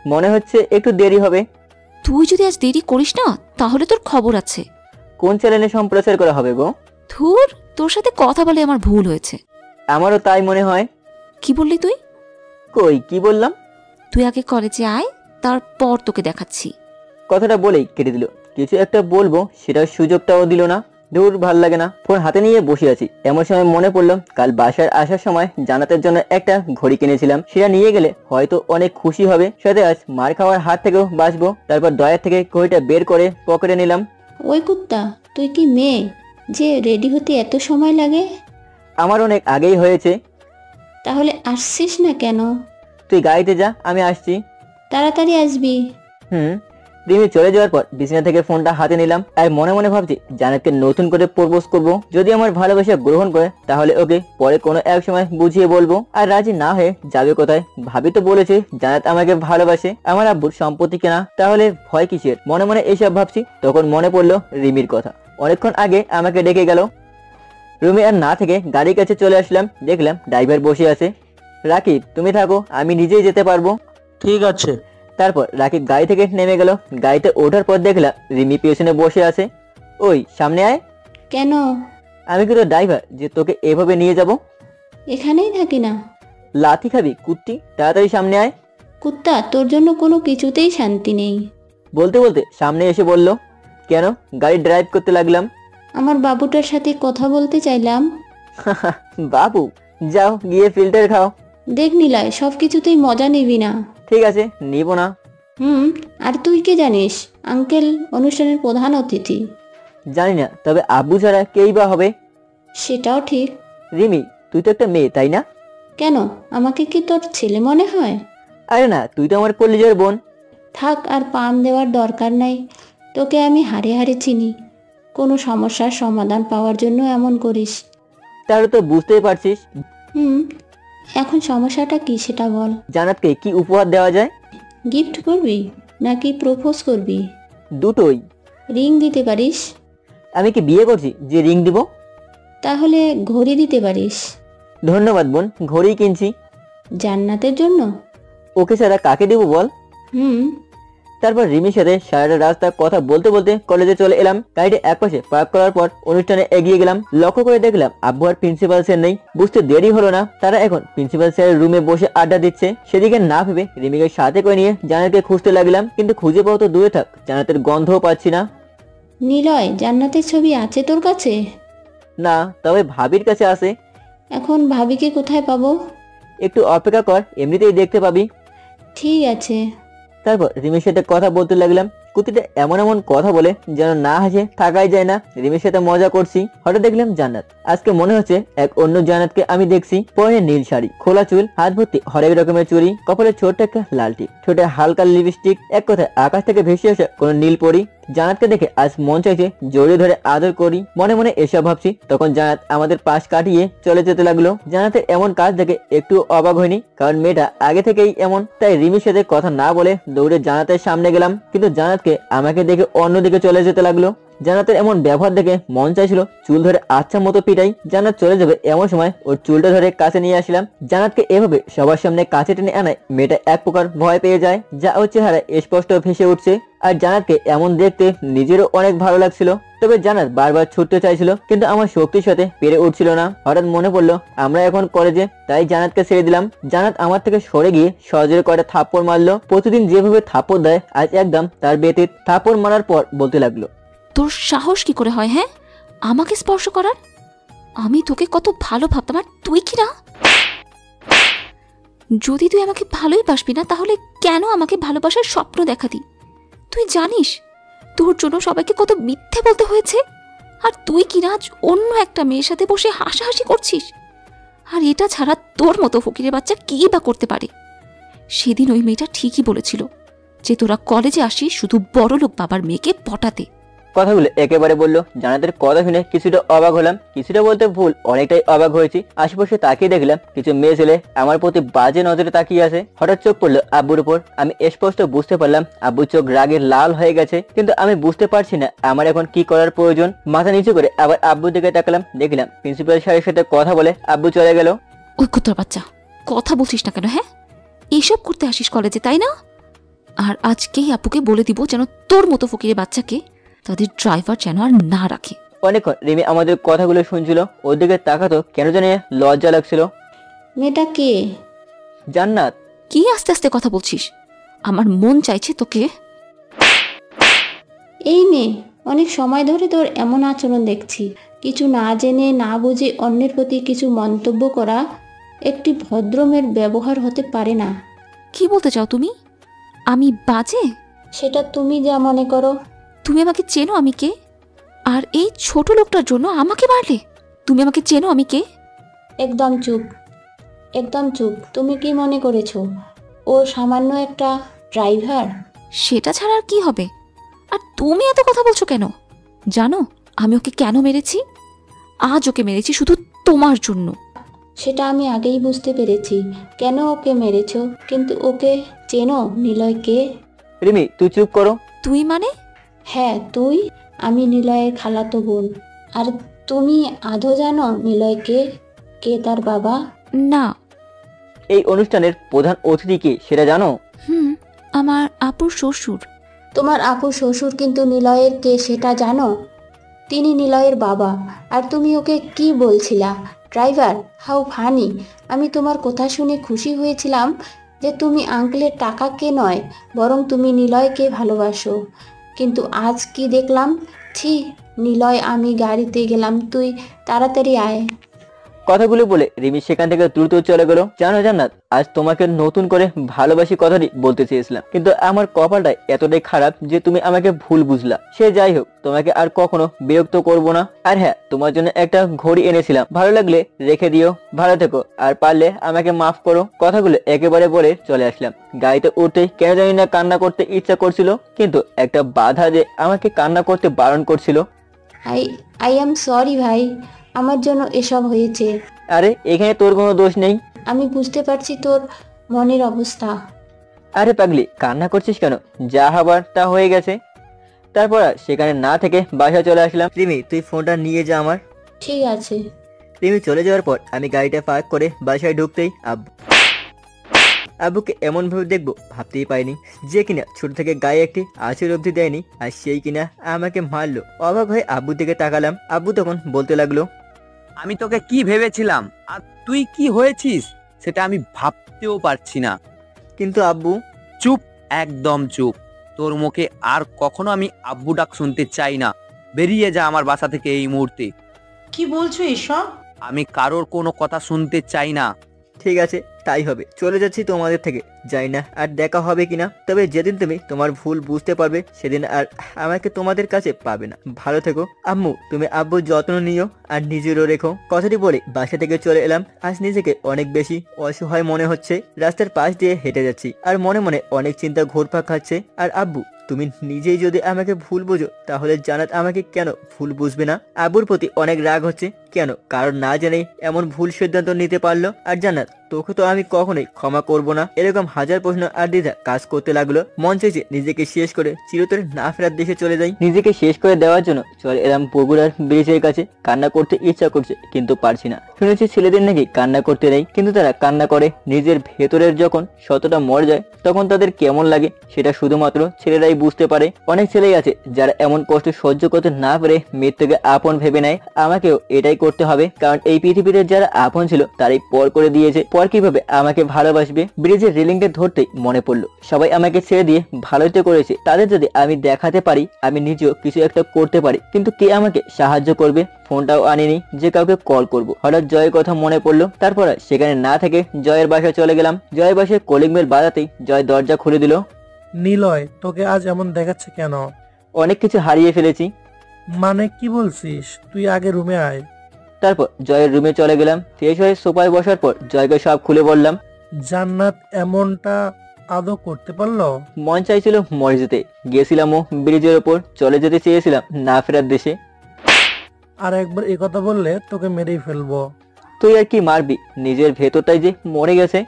মনে হচ্ছে একটু দেরি হবে। তুই যদি আজ দেরি করিস না, তাহলে তোর খবর আছে। কোন চ্যানেলে সম্প্রচার করা হবে গো? ধুর, তোর সাথে কথা বলে আমার ভুল হয়েছে। আমারও তাই মনে হয়। কি বললি তুই? কই, কি বললাম? তুই আগে কলেজে আয়, তারপর তোকে দেখাচ্ছি। কথাটা বলেই কেটে দিল। কিছু একটা বলবো, সেটার সুযোগটাও দিল না। দূর, ভাল লাগে না। ফোন হাতে নিয়ে বসে আছি, এমন সময় মনে পড়লো কাল বাসায় আসার সময় জান্নাতের জন্য একটা ঘড়ি কিনেছিলাম। সেটা নিয়ে গেলে হয়তো অনেক খুশি হবে, সাথে আজ মার খাওয়ার হাত থেকেও বাঁচবো। তারপর ড্রয়ার থেকে ঘড়িটা বের করে পকেটে নিলাম। ওই কুত্তা, তুই কি মেয়ে যে রেডি হতে এত সময় লাগে? আমার অনেক আগেই হয়েছে। তাহলে আসছিস না কেন? তুই গাড়িতে যা, আমি আসছি। তাড়াতাড়ি আসবি। রিমি চলে যাওয়ার পর বিছানা থেকে ফোনটা হাতে নিলাম, আর মনে মনে ভাবছি জান্নাতকে নতুন করে প্রপোজ করব। যদি আমার ভালোবাসা গ্রহণ করে তাহলে ওকে পরে কোনো এক সময় বুঝিয়ে বলবো। আর রাজি না হয়ে যাবে কোথায়? ভাবি তো বলেছে জান্নাত আমাকে ভালোবাসে, আমার আব্বুর সম্পত্তি কেনা, তাহলে ভয় কিসের? মনে মনে এসব ভাবছি, তখন মনে পড়লো রিমির কথা। অনেকক্ষণ আগে আমাকে ডেকে গেল। রুমে আর না থেকে গাড়ির কাছে চলে আসলাম, দেখলাম ড্রাইভার বসে আছে। রাকিব, তুমি থাকো, আমি নিজেই যেতে পারবো। ঠিক আছে। তারপর রাকিব গাড়ি থেকে নেমে গেল। গাড়িতে ওঠার পর দেখলাম রিমি পেছনে বসে আছে। ওই সামনে আয়। কেন? আমি কি তোর ড্রাইভার যে তোকে এভাবে নিয়ে যাব? এখানেই থাকি না। লাথি খাবি কুত্তি? তাড়াতাড়ি সামনে আয়। কুত্তা, তোর জন্য কোনো কিছুতেই শান্তি নেই। বলতে বলতে সামনে এসে বলল, কেন? গাড়ি ড্রাইভ করতে লাগলাম। আমার বাবুটার সাথে কথা বলতে চাইলাম। বাবু? যাও গিয়ে ফিল্টার খাও। দেখ নিলয়, সব কিছুতেই মজা নিবি না। ঠিক আছে, নিব না। আর তুই কি জানিস আঙ্কেল অনুষ্ঠানের প্রধান অতিথি? জানি না, তবে আব্বু ছাড়া কেই বা হবে? সেটাও ঠিক। রিমি, তুই তো একটা মেয়ে, তাই না? কেন, আমাকে কি তোর ছেলে মনে হয়? আরে না, তুই তো আমার কলিজার বোন। থাক, আর পাম দেওয়ার দরকার নাই। তোকে আমি হাড়ে হাড়ে চিনি। কোনো সমস্যার সমাধান পাওয়ার জন্য এমন করিস। তাহলে তো বুঝতেই পারছিস। এখন সমস্যাটা কি সেটা বল। জান্নাতকে কি উপহার দেওয়া যায়? গিফট করবি নাকি প্রপোজ করবি? দুটোই। রিং দিতে পারিস? আমি কি বিয়ে করছি যে রিং দিব? তাহলে ঘড়ি দিতে পারিস। ধন্যবাদ বোন, ঘড়ি কিনছি। জান্নাতের জন্য? ওকে ছাড়া কাকে দেবো বল? তারপর রিমির সাথে সারাটা রাস্তা কথা বলতে বলতে কলেজে চলে এলাম। গাড়িটা একপাশে পার্ক করার পর অনুষ্ঠানে এগিয়ে গেলাম। লক্ষ্য করে দেখলাম আব্বু আর প্রিন্সিপাল স্যার নেই। বুঝতে দেরি হলো না, তারা এখন প্রিন্সিপাল স্যারের রুমে বসে আড্ডা দিচ্ছে। সেদিকে না ভেবে রিমিকে সাথে করে নিয়ে জান্নাতকে খুঁজতে লাগলাম, কিন্তু খুঁজে পাওয়া তো দূরে থাক, জান্নাতের গন্ধও পাচ্ছি না। নিলয়, জান্নাতের ছবি আছে তোর কাছে? না, তবে ভাবির কাছে আছে। এখন ভাবিকে কোথায় পাবো? একটু অপেক্ষা কর, এমনিতেই দেখতে পাবি। ঠিক আছে। তারপর রিমির সাথে কথা বলতে লাগলাম। কুতিটা এমন এমন কথা বলে যেন না হাসে থাকাই যায় না। রিমির সাথে মজা করছি, হঠাৎ দেখলাম জান্নাত। আজকে মনে হচ্ছে এক অন্য জান্নাতকে আমি দেখছি। পরে নীল শাড়ি, খোলা চুল, হাত ভর্তি হরেক রকমের চুড়ি, কপালে ছোট্ট একটা লাল টিপ, ঠোঁটে হালকা লিপস্টিক, এক কথায় আকাশ থেকে ভেসে আসা কোন নীল পরি। জান্নাতকে দেখে আজ মন চাইছে জড়িয়ে ধরে আদর করি। মনে মনে এসব ভাবছি, তখন জান্নাত আমাদের পাশ কাটিয়ে চলে যেতে লাগলো। জান্নাতের এমন কাজ দেখে একটু অবাক হয়নি, কারণ মেয়েটা আগে থেকেই এমন। তাই রিমির সাথে কথা না বলে দৌড়ে জান্নাতের সামনে গেলাম, কিন্তু জান্নাতকে আমাকে দেখে অন্যদিকে চলে যেতে লাগলো। জান্নাতের এমন ব্যবহার দেখে মন চাইছিল চুল ধরে আচ্ছা মতো পিটাই। জান্নাত চলে যাবে এমন সময় ওর চুলটা ধরে কাছে নিয়ে আসলাম। জান্নাতকে এভাবে সবার সামনে কাছে টেনে আনায় মেয়েটা এক প্রকার ভয় পেয়ে যায়, যা ওর চেহারা স্পষ্ট ভেসে উঠছে। আর জান্নাতকে এমন দেখতে নিজেরও অনেক ভালো লাগছিল। তবে জান্নাত বারবার ছুটতে চাইছিল, কিন্তু আমার শক্তির সাথে পেরে উঠছিল না। হঠাৎ মনে পড়লো আমরা এখন কলেজে, তাই জান্নাতকে ছেড়ে দিলাম। জান্নাত আমার থেকে সরে গিয়ে সজোরে কয়টা থাপ্পড় মারলো। প্রতিদিন যেভাবে থাপ্পড় দেয় আজ একদম তার ব্যতীত। থাপ্পড় মারার পর বলতে লাগলো, তোর সাহস কি করে হয় হ্যাঁ আমাকে স্পর্শ করার? আমি তোকে কত ভালো ভাবতাম, আর তুই কি না? যদি তুই আমাকে ভালোই বাসবি না, তাহলে কেন আমাকে ভালোবাসার স্বপ্ন দেখাতি? তুই জানিস তোর জন্য সবাইকে কত মিথ্যে বলতে হয়েছে, আর তুই কি না আজ অন্য একটা মেয়ের সাথে বসে হাসাহাসি করছিস? আর এটা ছাড়া তোর মতো ফকিরের বাচ্চা কি বা করতে পারে? সেদিন ওই মেয়েটা ঠিকই বলেছিল যে তোরা কলেজে আসিস শুধু বড়লোক বাবার মেয়েকে পটাতে। কথাগুলো একেবারে বললো। জান্নাতের কথা শুনে কিছুটা অবাক হলাম, কিছুটা বলতে ভুল, অনেকটাই অবাক হয়েছি। আশেপাশে তাকিয়ে দেখলাম কিছু মেয়ে ছেলে আমার প্রতি বাজে নজরে তাকিয়ে আছে। হঠাৎ চোখ পড়লো আব্বুর উপর। আমি স্পষ্ট বুঝতে পারলাম আব্বুর চোখ রাগে লাল হয়ে গেছে, কিন্তু আমি বুঝতে পারছি না আমার এখন কি করার প্রয়োজন। মাথা নিচু করে আবার আব্বুর দিকে তাকালাম, দেখলাম প্রিন্সিপাল স্যারের সাথে কথা বলে আব্বু চলে গেল। ওই কুত্তার বাচ্চা, কথা বলছিস না কেন? হ্যাঁ, এসব করতে আসিস কলেজে, তাই না? আর আজকেই আপুকে বলে দিব যেন তোর মতো ফকিরের বাচ্চাকে তাদের ড্রাইভার যেন আর না রাখে। অনেকক্ষণ রিমি আমাদের কথাগুলো শুনছিল, ওর দিকে তাকাতো কেন জানি লজ্জা লাগছিল। মেয়েটা কে? জান্নাত। কি আস্তে আস্তে কথা বলছিস? আমার মন চাইছে তোকে। এই মেয়ে, অনেক সময় ধরে তোর এমন আচরণ দেখছি। কিছু না জেনে না বুঝে অন্যের প্রতি কিছু মন্তব্য করা একটি ভদ্র মেয়ের ব্যবহার হতে পারে না। কি বলতে চাও তুমি? আমি বাজে? সেটা তুমি যা মনে করো। তুমি আমাকে চেনো আমি কে? আর এই ছোট লোকটার জন্য আমাকে মারলে? তুমি আমাকে চেনো আমি কে? একদম চুপ, একদম চুপ। তুমি কি মনে করেছো ও সামান্য একটা ড্রাইভার? সেটা ছাড়া আর কি হবে? আর তুমি এত কথা বলছো কেন? জানো আমি ওকে কেন মেরেছি? আজ ওকে মেরেছি শুধু তোমার জন্য। সেটা আমি আগেই বুঝতে পেরেছি কেন ওকে মেরেছো, কিন্তু ওকে চেনো নিলয়কে? রিমি তুই চুপ করো। তুই মানে? হ্যাঁ তুই। আমি নিলয়ের খালাতো বোন। আর তুমি আদৌ জানো নিলয়কে, কে তার বাবা? না। এই অনুষ্ঠানের প্রধান অতিথি কে সেটা জানো? আমার আপুর শ্বশুর। তোমার আপুর শ্বশুর কিন্তু নিলয়ের কে সেটা জানো? তিনি নিলয়ের বাবা। আর তুমি ওকে কি বলছিলা? ড্রাইভার? How funny. আমি তোমার কথা শুনে খুশি হয়েছিলাম যে তুমি আঙ্কেলের টাকাকে নয়, বরং তুমি নিলয়কে ভালোবাসো। কিন্তু আজ কি দেখলাম? ছি নিলয়, আমি গাড়িতে গেলাম, তুই তাড়াতাড়ি আয়। কথাগুলো বলে রিমি সেখান থেকে দ্রুত চলে গেল। জানো জান্নাত, আজ তোমাকে নতুন করে ভালোবাসি কথাটি বলতে চেয়েছিলাম, কিন্তু আমার কপালটা এতটাই খারাপ যে তুমি আমাকে ভুল বুঝলা। সে যাই হোক, তোমাকে আর কখনো বিরক্ত করব না। আর হ্যাঁ, তোমার জন্য একটা ঘড়ি এনেছিলাম, ভালো লাগলে রেখে দিও। ভালো থেকো, আর পারলে আমাকে মাফ করো। কথাগুলো একেবারে বলে চলে আসলাম। গাড়িতে উঠে কেন জানি না কান্না করতে ইচ্ছা করছিল, কিন্তু একটা বাধা যে আমাকে কান্না করতে বারণ করছিল। আই এম সরি ভাই, আমার জন্য এসব হয়েছে। আরে এখানে তোর কোনো দোষ নেই। আমি বুঝতে পারছি তোর মনের অবস্থা। আরে পাগলি, কান্না করছিস কেন? যা হবার তা হয়ে গেছে। তারপর আর সেখানে না থেকে বাসায় চলে আসলাম। রিমি, তুই ফোনটা নিয়ে যা আমার। ঠিক আছে। রিমি চলে যাওয়ার পর আমি গাড়িটা পার্ক করে বাসায় ঢুকতেই আব্বুকে এমন ভাবে দেখবো ভাবতেই পাইনি, যে কিনা ছোট থেকে গায়ে একটি আঁচড় অবধি দেয়নি, আর সেই কিনা আমাকে মারলো। অবাক হয়ে আব্বুর দিকে তাকালাম। আব্বু তখন বলতে লাগলো, আমি তোকে কি ভেবেছিলাম আর তুই কি হয়েছিস সেটা আমি ভাবতেও পারছি না। কিন্তু আব্বু। চুপ, একদম চুপ। তোর মুখে আর কখনো আমি আব্বু ডাক শুনতে চাই না। বেরিয়ে যা আমার বাসা থেকে এই মুহূর্তে। কি বলছো এসব? আমি কারোর কোনো কথা শুনতে চাই না। ঠিক আছে, তাই হবে, চলে যাচ্ছি তোমাদের থেকে। যাই না আর দেখা হবে কিনা, তবে যেদিন তুমি তোমার ভুল বুঝতে পারবে সেদিন আর আমাকে তোমাদের কাছে পাবে না। ভালো থেকো আম্মু, তুমি আব্বুর যত্ন নিও আর নিজেরও রেখো। কথাটি বলে বাসা থেকে চলে এলাম। আজ নিজেকে অনেক বেশি অসহায় মনে হচ্ছে। রাস্তার পাশ দিয়ে হেঁটে যাচ্ছি আর মনে মনে অনেক চিন্তা ঘুরপাক খাচ্ছে। আর আব্বু, তুমি নিজেই যদি আমাকে ভুল বোঝো, তাহলে জান্নাত আমাকে কেন ভুল বুঝবে না? আব্বুর প্রতি অনেক রাগ হচ্ছে কেন? কারণ না জেনেই এমন ভুল সিদ্ধান্ত নিতে পারলো। আর জান্নাত, তোকে তো আমি কখনোই ক্ষমা করব না। এরকম হাজার প্রশ্ন আর দ্বিধা কাজ করতে লাগলো। মন চাইছে নিজেকে শেষ করে চিরতরে না ফেরার দেশে চলে যাই। নিজেকে শেষ করে দেওয়ার জন্য চলে এলাম বগুড়ার ব্রিজের কাছে। কান্না করতে ইচ্ছা করছে, কিন্তু পারছি না। শুনেছি ছেলেদের নাকি কান্না করতে নেই, কিন্তু তারা কান্না করে নিজের ভেতরের যখন শতটা মরে যায় তখন তাদের কেমন লাগে সেটা শুধুমাত্র ছেলেরাই বুঝতে পারে। অনেক ছেলেই আছে যারা এমন কষ্ট সহ্য করতে না পেরে মৃত্যুকে আপন ভেবে নেয়। আমাকেও এটাই করতে হবে, কারণ এই পৃথিবীতে যারা আপন ছিল তারাই পর করে দিয়েছে। পর কিভাবে আমাকে ভালোবাসবে? ব্রিজের রেলিংটা ধরতেই মনে পড়লো, সবাই আমাকে ছেড়ে দিয়ে ভালোই তো করেছে। তাদের যদি আমি দেখাতে পারি আমি নিজেও কিছু একটা করতে পারি, কিন্তু কে আমাকে সাহায্য করবে? ফোনটাও আনিনি যে কাউকে কল করব। হঠাৎ জয়ের কথা মনে পড়লো। তারপর সেখানে না থেকে জয়ের বাসায় চলে গেলাম। জয়ের বাসায় কলিং বেল বাজাতেই জয় দরজা খুলে দিল। নিলয়, তোকে আজ এমন দেখাচ্ছে কেন? অনেক কিছু হারিয়ে ফেলেছি। মানে কি বলছিস? তুই আগে রুমে আয়। তারপর জয়ের রুমে চলে গেলাম। ফ্রেশ হয়ে সোফায় বসার পর জয়কে সব খুলে বললাম। জান্নাত এমনটা আদৌ করতে পারলো? মন চাইছিল মরে যেতে, গেছিলামও ব্রিজের ওপর, চলে যেতে চেয়েছিলাম না ফেরার দেশে। আর একবার এই কথা বললে তোকে মেরেই ফেলবো। তুই আর কি মারবি? নিজের ভেতরটাই যে মরে গেছে।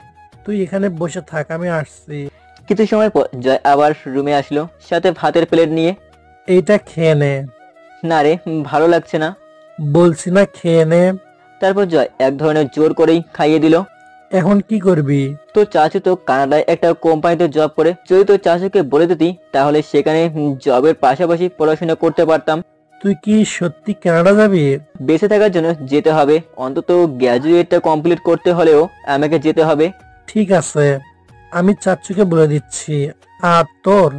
তুই এখানে বসে থাক, আমি আসছি। কিছু সময় পর জয় আবার রুমে আসলো, সাথে ভাতের প্লেট নিয়ে। এইটা খেয়ে নে। না রে, ভালো লাগছে না। বলছি না খেয়ে নে। তারপর জয় এক ধরনের জোর করেই খাইয়ে দিল। এখন কি করবি? তোর চাচু তো কানাডায় একটা কোম্পানিতে জব করে, যদি তোর চাচুকে বলে দিতি তাহলে সেখানে জবের পাশাপাশি পড়াশোনা করতে পারতাম। তুই কি সত্যি কানাডা যাবি? বেঁচে থাকার জন্য যেতে হবে, অন্তত গ্র্যাজুয়েটটা কমপ্লিট করতে হলেও আমাকে যেতে হবে। ঠিক আছে, আমি চাচুকে বলে দিচ্ছি। আর তোর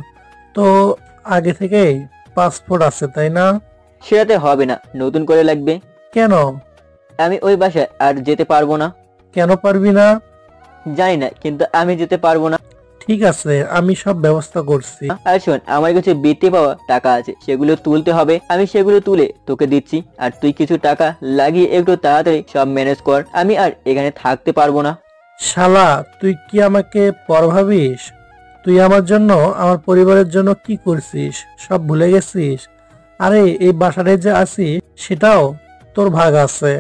তো আগে থেকেই পাসপোর্ট আছে, তাই না? সেটাতে হবে না, নতুন করে লাগবে। কেন? আমি ওই বাসায় আর যেতে পারবো না। কেন পারবি না? জানি না, কিন্তু আমি যেতে পারবো না। ঠিক আছে, আমি সব ব্যবস্থা করছি। আর শোন, আমার কাছে বৃত্তি পাওয়া টাকা আছে, সেগুলো তুলতে হবে। আমি সেগুলো তুলে তোকে দিচ্ছি, আর তুই কিছু টাকা লাগিয়ে একটু তাড়াতাড়ি সব ম্যানেজ কর। আমি আর এখানে থাকতে পারবো না। শালা, তুই কি আমাকে পর ভাবিস? তুই আমার জন্য, আমার পরিবারের জন্য কি করছিস সব ভুলে গেছিস? আরে এই বাসাটায় যে আছিস সেটাও তোর ভাগ আছে।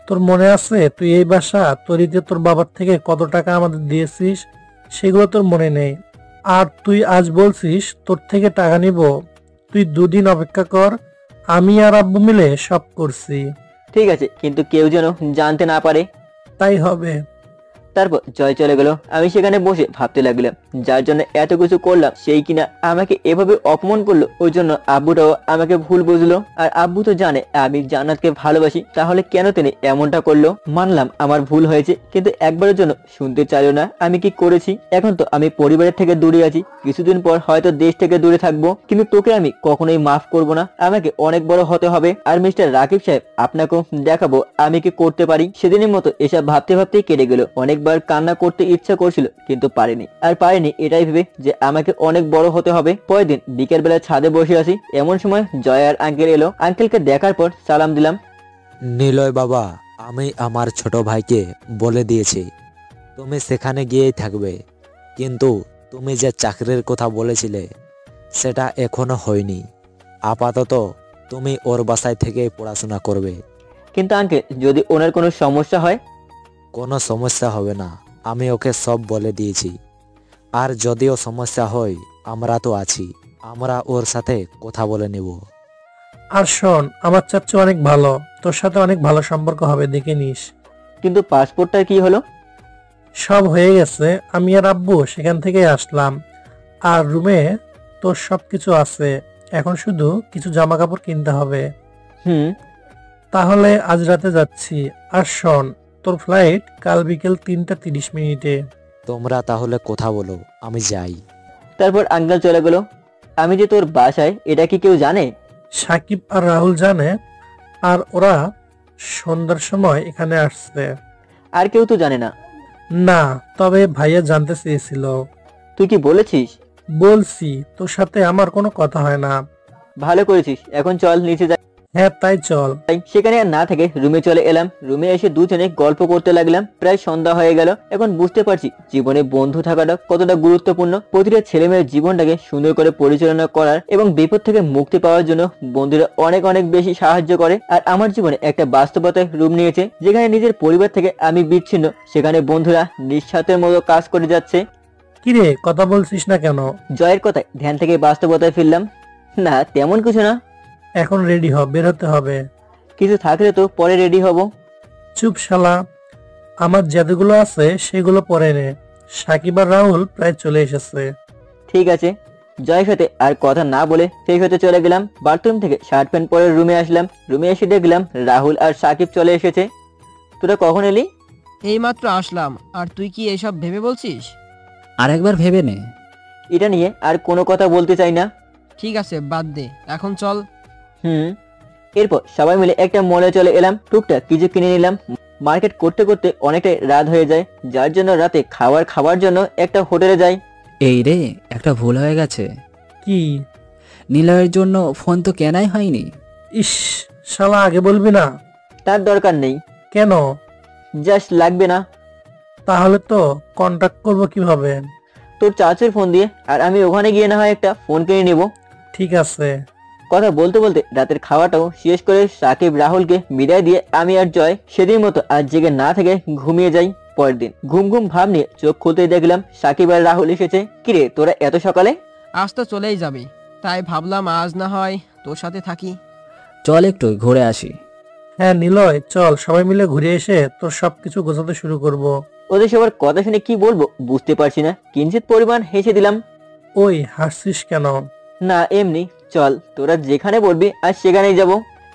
তোর মনে আছে তুই এই বাসা তৈরিতে তোর বাবার থেকে কত টাকা আমাদের দিয়েছিস? সেগুলো তোর মনে নেই। আর তুই আজ বলছিস তোর থেকে টাকা নিব। তুই দুদিন অপেক্ষা কর, আমি আর আব্বু মিলে সব করছি। ঠিক আছে, কিন্তু কেউ যেন জানতে না পারে। তাই হবে। তারপর জয় চলে গেল। আমি সেখানে বসে ভাবতে লাগলাম, যার জন্য এত কিছু করলাম সেই কিনা আমাকে এভাবে অপমান করলো। ওই জন্য আব্বুটাও আমাকে ভুল বুঝলো। আর আব্বু তো জানে আমি জান্নাতকে ভালোবাসি, তাহলে কেন তিনি এমনটা করলো? মানলাম আমার ভুল হয়েছে, কিন্তু একবারের জন্য শুনতে চাইলো না আমি কি করেছি। এখন তো আমি পরিবারের থেকে দূরে আছি, কিছুদিন পর হয়তো দেশ থেকে দূরে থাকবো, কিন্তু তোকে আমি কখনোই মাফ করব না। আমাকে অনেক বড় হতে হবে। আর মিস্টার রাকিব সাহেব, আপনাকেও দেখাবো আমি কি করতে পারি। সেদিনের মতো এসব ভাবতে ভাবতেই কেটে গেল। অনেকবার কান্না করতে ইচ্ছা করছিল, কিন্তু পারিনি। আর পারিনি এটাই ভেবে যে আমাকে অনেক বড় হতে হবে। পরের দিন বিকেল বেলা ছাদে বসে আছি, এমন সময় জয় আর আঙ্কেল এলো। আঙ্কেলকে দেখার পর সালাম দিলাম। নিলয় বাবা, আমি আমার ছোট ভাইকে বলে দিয়েছি তুমি সেখানে গিয়েই থাকবে, কিন্তু তুমি যে চাকরির কথা বলেছিলে সেটা এখনো হয়নি। আপাতত তুমি ওর বাসায় থেকেই পড়াশোনা করবে। কিন্তু আঙ্কেল, যদি ওনার কোনো সমস্যা হয়? কোনো সমস্যা হবে না, আমি ওকে সব বলে দিয়েছি। আর যদিও সমস্যা হয় আমরা তো আছি, আমরা ওর সাথে কথা বলে নেব। আর শোন, আমার চাচ্চু অনেক ভালো, তোর সাথে অনেক ভালো সম্পর্ক হবে, দেখে নিস। কিন্তু পাসপোর্টটার কি হলো? সব হয়ে গেছে, আমি আর আব্বু সেখান থেকে আসলাম। আর রুমে তোর সবকিছু আছে, এখন শুধু কিছু জামা কাপড় কিনতে হবে। তাহলে আজ রাতে যাচ্ছি। আর শোন, তোর ফ্লাইট কাল বিকেল 3:30 তোমরা তাহলে কথা বলো, আমি যাই। তারপর আঙ্কেল চলে গেল। আমি যে তোর বাসায়, এটা কি কেউ জানে? সাকিব আর রাহুল জানে, আর ওরা সন্ধ্যার সময় এখানে আসছে। আর কেউ তো জানে না? না, তবে ভাইয়া জানতে চেয়েছিল। তুই কি বলেছিস? বলছি, তোর সাথে আমার কোনো কথা হয় না। ভালো করেছিস, এখন চল নিচে যাই। হ্যাঁ তাই চল। সেখানে আর না থেকে রুমে চলে এলাম। রুমে এসে দুজনে গল্প করতে লাগলাম। প্রায় সন্ধ্যা হয়ে গেল। এখন বুঝতে পারছি জীবনে বন্ধু থাকাটা কতটা গুরুত্বপূর্ণ। প্রতিটা ছেলে মেয়ের জীবনটাকে সুন্দর করে পরিচালনা করার এবং বিপদ থেকে মুক্তি পাওয়ার জন্য বন্ধুরা অনেক অনেক বেশি সাহায্য করে। আর আমার জীবনে একটা বাস্তবতায় রূপ নিয়েছে, যেখানে নিজের পরিবার থেকে আমি বিচ্ছিন্ন, সেখানে বন্ধুরা নিঃস্বার্থের মতো কাজ করে যাচ্ছে। কিরে, কথা বলছিস না কেন? জয়ের কথায় ধ্যান থেকে বাস্তবতায় ফিরলাম। না, তেমন কিছু না। এখন রেডি হ, বের হতে হবে। কিছু থাকলে তো পরে রেডি হব। চুপ শালা, আমার যেগুলো আছে সেগুলো পরে নে। সাকিব আর রাহুল প্রায় চলে এসেছে। ঠিক আছে। জয়ের সাথে আর কথা না বলে ফ্রেশ হতে চলে গেলাম। বাথরুম থেকে শার্ট প্যান্ট পরে রুমে আসলাম। রুমে এসে দেখলাম রাহুল আর সাকিব চলে এসেছে। তোরা কখন এলি? এইমাত্র আসলাম। আর তুই কি এসব ভেবে বলছিস? আরেকবার ভেবে নে। এটা নিয়ে আর কোনো কথা বলতে চাই না। ঠিক আছে, বাদ দে, এখন চল। এরপর সবাই মিলে একটা মলে চলে এলাম। টুকটাক কিছু কিনে নিলাম। মার্কেট করতে করতে অনেকটাই রাত হয়ে যায়, যার জন্য রাতে খাবার জন্য একটা হোটেলে যাই। এই রে, একটা ভুল হয়ে গেছে। কি? নিলয়ের জন্য ফোন তো কেনাই হয়নি। ইস শালা, আগে বলবি না। তার দরকার নেই। কেন? জাস্ট লাগবে না। তাহলে তো কন্টাক্ট করবো কিভাবে? তোর চাচুর ফোন দিয়ে, আর আমি ওখানে গিয়ে না হয় একটা ফোন কিনে নিব। ঠিক আছে। কথা বলতে বলতে রাতের খাওয়াটাও শেষ করে সাকিব রাহুলকে বিদায় দিয়ে আমি আর জয় সেদিন মতো আজ জেগে না থেকে ঘুমিয়ে যাই। পরের দিন ঘুম ঘুম ভাব নিয়ে চোখ খুলতেই দেখলাম সাকিব আর রাহুল এসেছে। কিরে, তোরা এত সকালে? আজ তো চলেই যাবি, তাই ভাবলাম আজ না হয় তোর সাথে থাকি। চল একটু ঘুরে আসি। হ্যাঁ নিলয়, চল সবাই মিলে ঘুরে এসে তোর সবকিছু গোছাতে শুরু করব। ওদের সবার কথা শুনে কি বলবো বুঝতে পারছি না। কিঞ্চিত পরিমাণ হেসে দিলাম। ওই হাসছিস কেন? না এমনি। চল, তোরা যেখানে বলবি আজ সেখানেই যাব।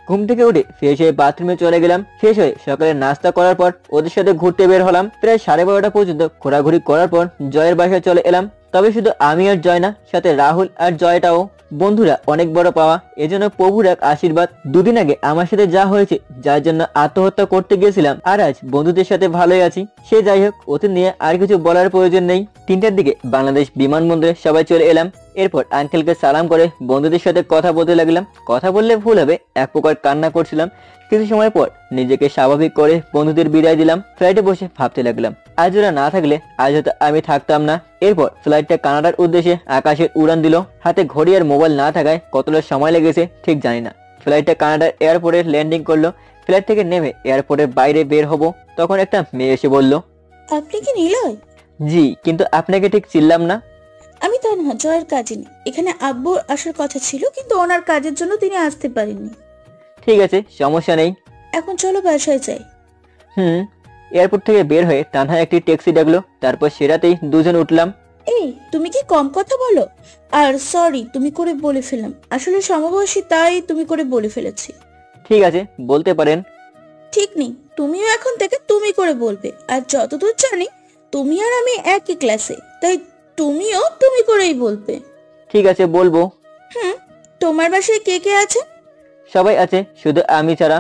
ঘুম থেকে উঠে ফ্রেশ হয়ে বাথরুমে চলে গেলাম। ফ্রেশ হয়ে সকালে নাস্তা করার পর ওদের সাথে ঘুরতে বের হলাম। প্রায় 12:30 পর্যন্ত ঘোরাঘুরি করার পর জয়ের বাসায় চলে এলাম। তবে শুধু আমি আর জয় না, সাথে রাহুল আর জয়টাও। বন্ধুরা অনেক বড় পাওয়া, এজন্য প্রভুর এক আশীর্বাদ। দুদিন আগে আমার সাথে যা হয়েছে, যার জন্য আত্মহত্যা করতে গিয়েছিলাম, আর আজ বন্ধুদের সাথে ভালোই আছি। সে যাই হোক, ওদের নিয়ে আর কিছু বলার প্রয়োজন নেই। 3টার দিকে বাংলাদেশ বিমানবন্দরে সবাই চলে এলাম। এরপর আঙ্কেলকে সালাম করে বন্ধুদের সাথে কথা বলতে লাগলাম। কথা বললে ভুল হবে, এক প্রকার কান্না করছিলাম। কিছু সময় পর নিজেকে স্বাভাবিক করে বন্ধুদের বিদায় দিলাম। ফ্লাইটে বসে ভাবতে লাগলাম, আজ ওরা না থাকলে আজ হয়তো আমি থাকতাম না। এরপর ফ্লাইটটা কানাডার উদ্দেশ্যে আকাশের উড়ান দিল। হাতে ঘড়ি আর মোবাইল না থাকায় কতটা সময় লেগেছে ঠিক জানি না। ফ্লাইটটা কানাডার এয়ারপোর্টে ল্যান্ডিং করলো। ফ্লাইট থেকে নেমে এয়ারপোর্টের বাইরে বের হব, তখন একটা মেয়ে এসে বলল, আপনি কি নিলয়? জি, কিন্তু আপনাকে ঠিক চিনলাম না। আমি তানহা, জয়ের কাজিন। এখানে আব্বুর আসার কথা ছিল, কিন্তু ওনার কাজের জন্য তিনি আসতে পারেননি। ঠিক আছে, সমস্যা নেই। এখন চলো বাসায় যাই। এয়ারপোর্ট থেকে বের হয়ে তানহা একটি ট্যাক্সি ডাকলো, তারপর সেরাতেই দুজন উঠলাম। এই তুমি কি কম কথা বলো? আর সরি তুমি করে বলে ফেললাম, আসলে সমবয়সী তাই তুমি করে বলে ফেলেছি। ঠিক আছে, বলতে পারেন। ঠিক নেই, তুমিও এখন থেকে তুমি করে বলবে। আর যতদূর জানি তুমি আর আমি একই ক্লাসে, তাই তুমিও তুমি করেই বলবে। ঠিক আছে, বলবো। তোমার বাসায় কে কে আছে? সবাই আছে, শুধু আমি ছাড়া।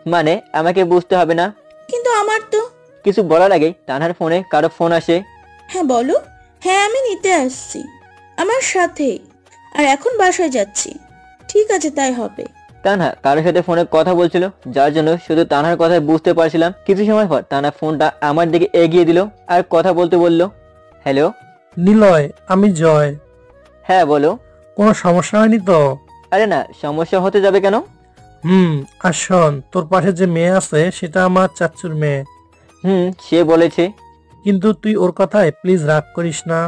মানে আমাকে বুঝতে হবে না। কিন্তু আমার তো। কিছু বলার আগে তানহার ফোনে কারো ফোন আসে। হ্যাঁ বলো। হ্যাঁ আমি নিতে আসছি আমার সাথে, আর এখন বাসায় যাচ্ছি। ঠিক আছে, তাই হবে। তানহা কারোর সাথে ফোনে কথা বলছিল, যার জন্য শুধু তানহার কথা বুঝতে পারছিলাম। কিছু সময় পর তানহা ফোনটা আমার দিকে এগিয়ে দিল আর কথা বলতে বলল। হ্যালো নিলয়, আমি জয়। হ্যাঁ বলো। কোনো সমস্যা হয়নি তো? আরে না, সমস্যা হতে যাবে কেন? আর শোন, তোর পাশে যে মেয়ে আছে সেটা আমার চাচ্চুর মেয়ে। সে বলেছে। কিন্তু তুই ওর কথায় প্লিজ রাগ করিস না।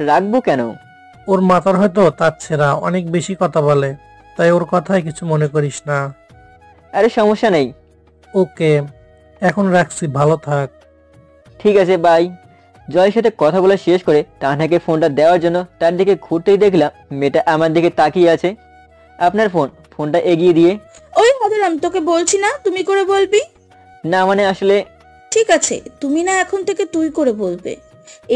রাখবো কেন? ওর মাথার হয়তো তার ছেঁড়া, অনেক বেশি কথা বলে, তাই ওর কথায় কিছু মনে করিস না। আরে সমস্যা নেই। ওকে, এখন রাখছি, ভালো থাক। ঠিক আছে, বাই। জয়ের সাথে কথা বলা শেষ করে তানহাকে ফোনটা দেওয়ার জন্য তার দিকে ঘুরতেই দেখলাম মেয়েটা আমার দিকে তাকিয়ে আছে। আপনার ফোনটা এগিয়ে দিয়ে। ওই হাজারাম, তোকে বলছি না তুমি করে বলবি না, মানে আসলে। ঠিক আছে, তুমি না এখন থেকে তুই করে বলবে।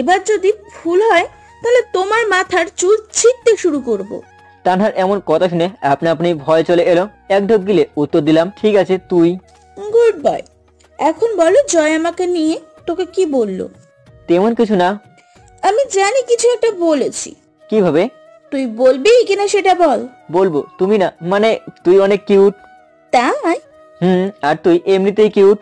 এবার যদি ভুল হয় তাহলে তোমার মাথার চুল ছিঁড়তে শুরু করব। তানহার এমন কথা শুনে আপনি ভয় চলে এলো। এক ঢোক গিলে উত্তর দিলাম, ঠিক আছে তুই। Good bye. এখন বলো, জয় আমাকে নিয়ে তোকে কি বললো? তেমন কিছু না। আমি জানি কিছু একটা বলেছি। কিভাবে? তুই বলবি কিনা সেটা বল। বলবো। তুমি না, মানে তুই অনেক কিউট। তাই? আর তুই এমনিতেই কিউট।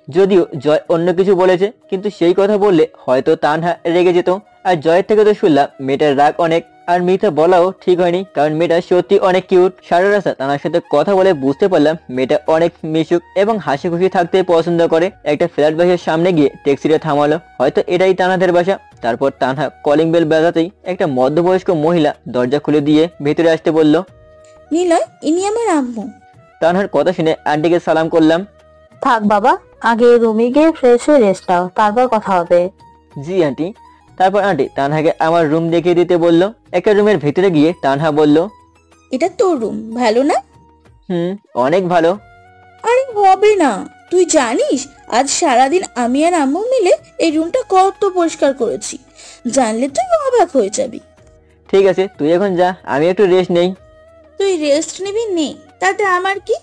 যদিও জয় অন্য কিছু বলেছে, কিন্তু সেই কথা বললে হয়তো তানহা রেগে যেত। আর জয়ের থেকে তো শুনলাম মেয়েটার রাগ অনেক। আর মিথ্যা বলাও ঠিক হয়নি, কারণ মেয়েটা সত্যি অনেক কিউট। সারা রাস্তা তানার সাথে কথা বলে বুঝতে পারলাম মেয়েটা অনেক মিশুক এবং হাসি খুশি থাকতে পছন্দ করে। একটা ফ্ল্যাট বাসার সামনে গিয়ে ট্যাক্সিটা থামালো, হয়তো এটাই তানহাদের বাসা। তারপর তানহা কলিং বেল বাজাতেই একটা মধ্যবয়স্ক মহিলা দরজা খুলে দিয়ে ভেতরে আসতে বলল, নিলয়, ইনি আমার আম্মু। তানহার কথা শুনে আন্টিকে সালাম করলাম। থাক বাবা, আগে রুমে গিয়ে ফ্রেশ হয়ে রেস্ট নাও, তারপর কথা হবে। জি আন্টি। তারপর আন্টি তানহাকে আমার রুম দেখিয়ে দিতে বলল। একটা রুমের ভিতরে গিয়ে তানহা বলল, এটা তোর রুম, ভালো না? অনেক ভালো। আরে হবে না, তুই জানিস আজ সারাদিন আমি আর আম্মু মিলে এই রুমটা কত পরিষ্কার করেছি। জানলে তুই অবাক হয়ে যাবি। ঠিক আছে, তুই এখন যা, আমি একটু রেস্ট নেই। তুই রেস্ট নিবি নে, তাতে আমার কি?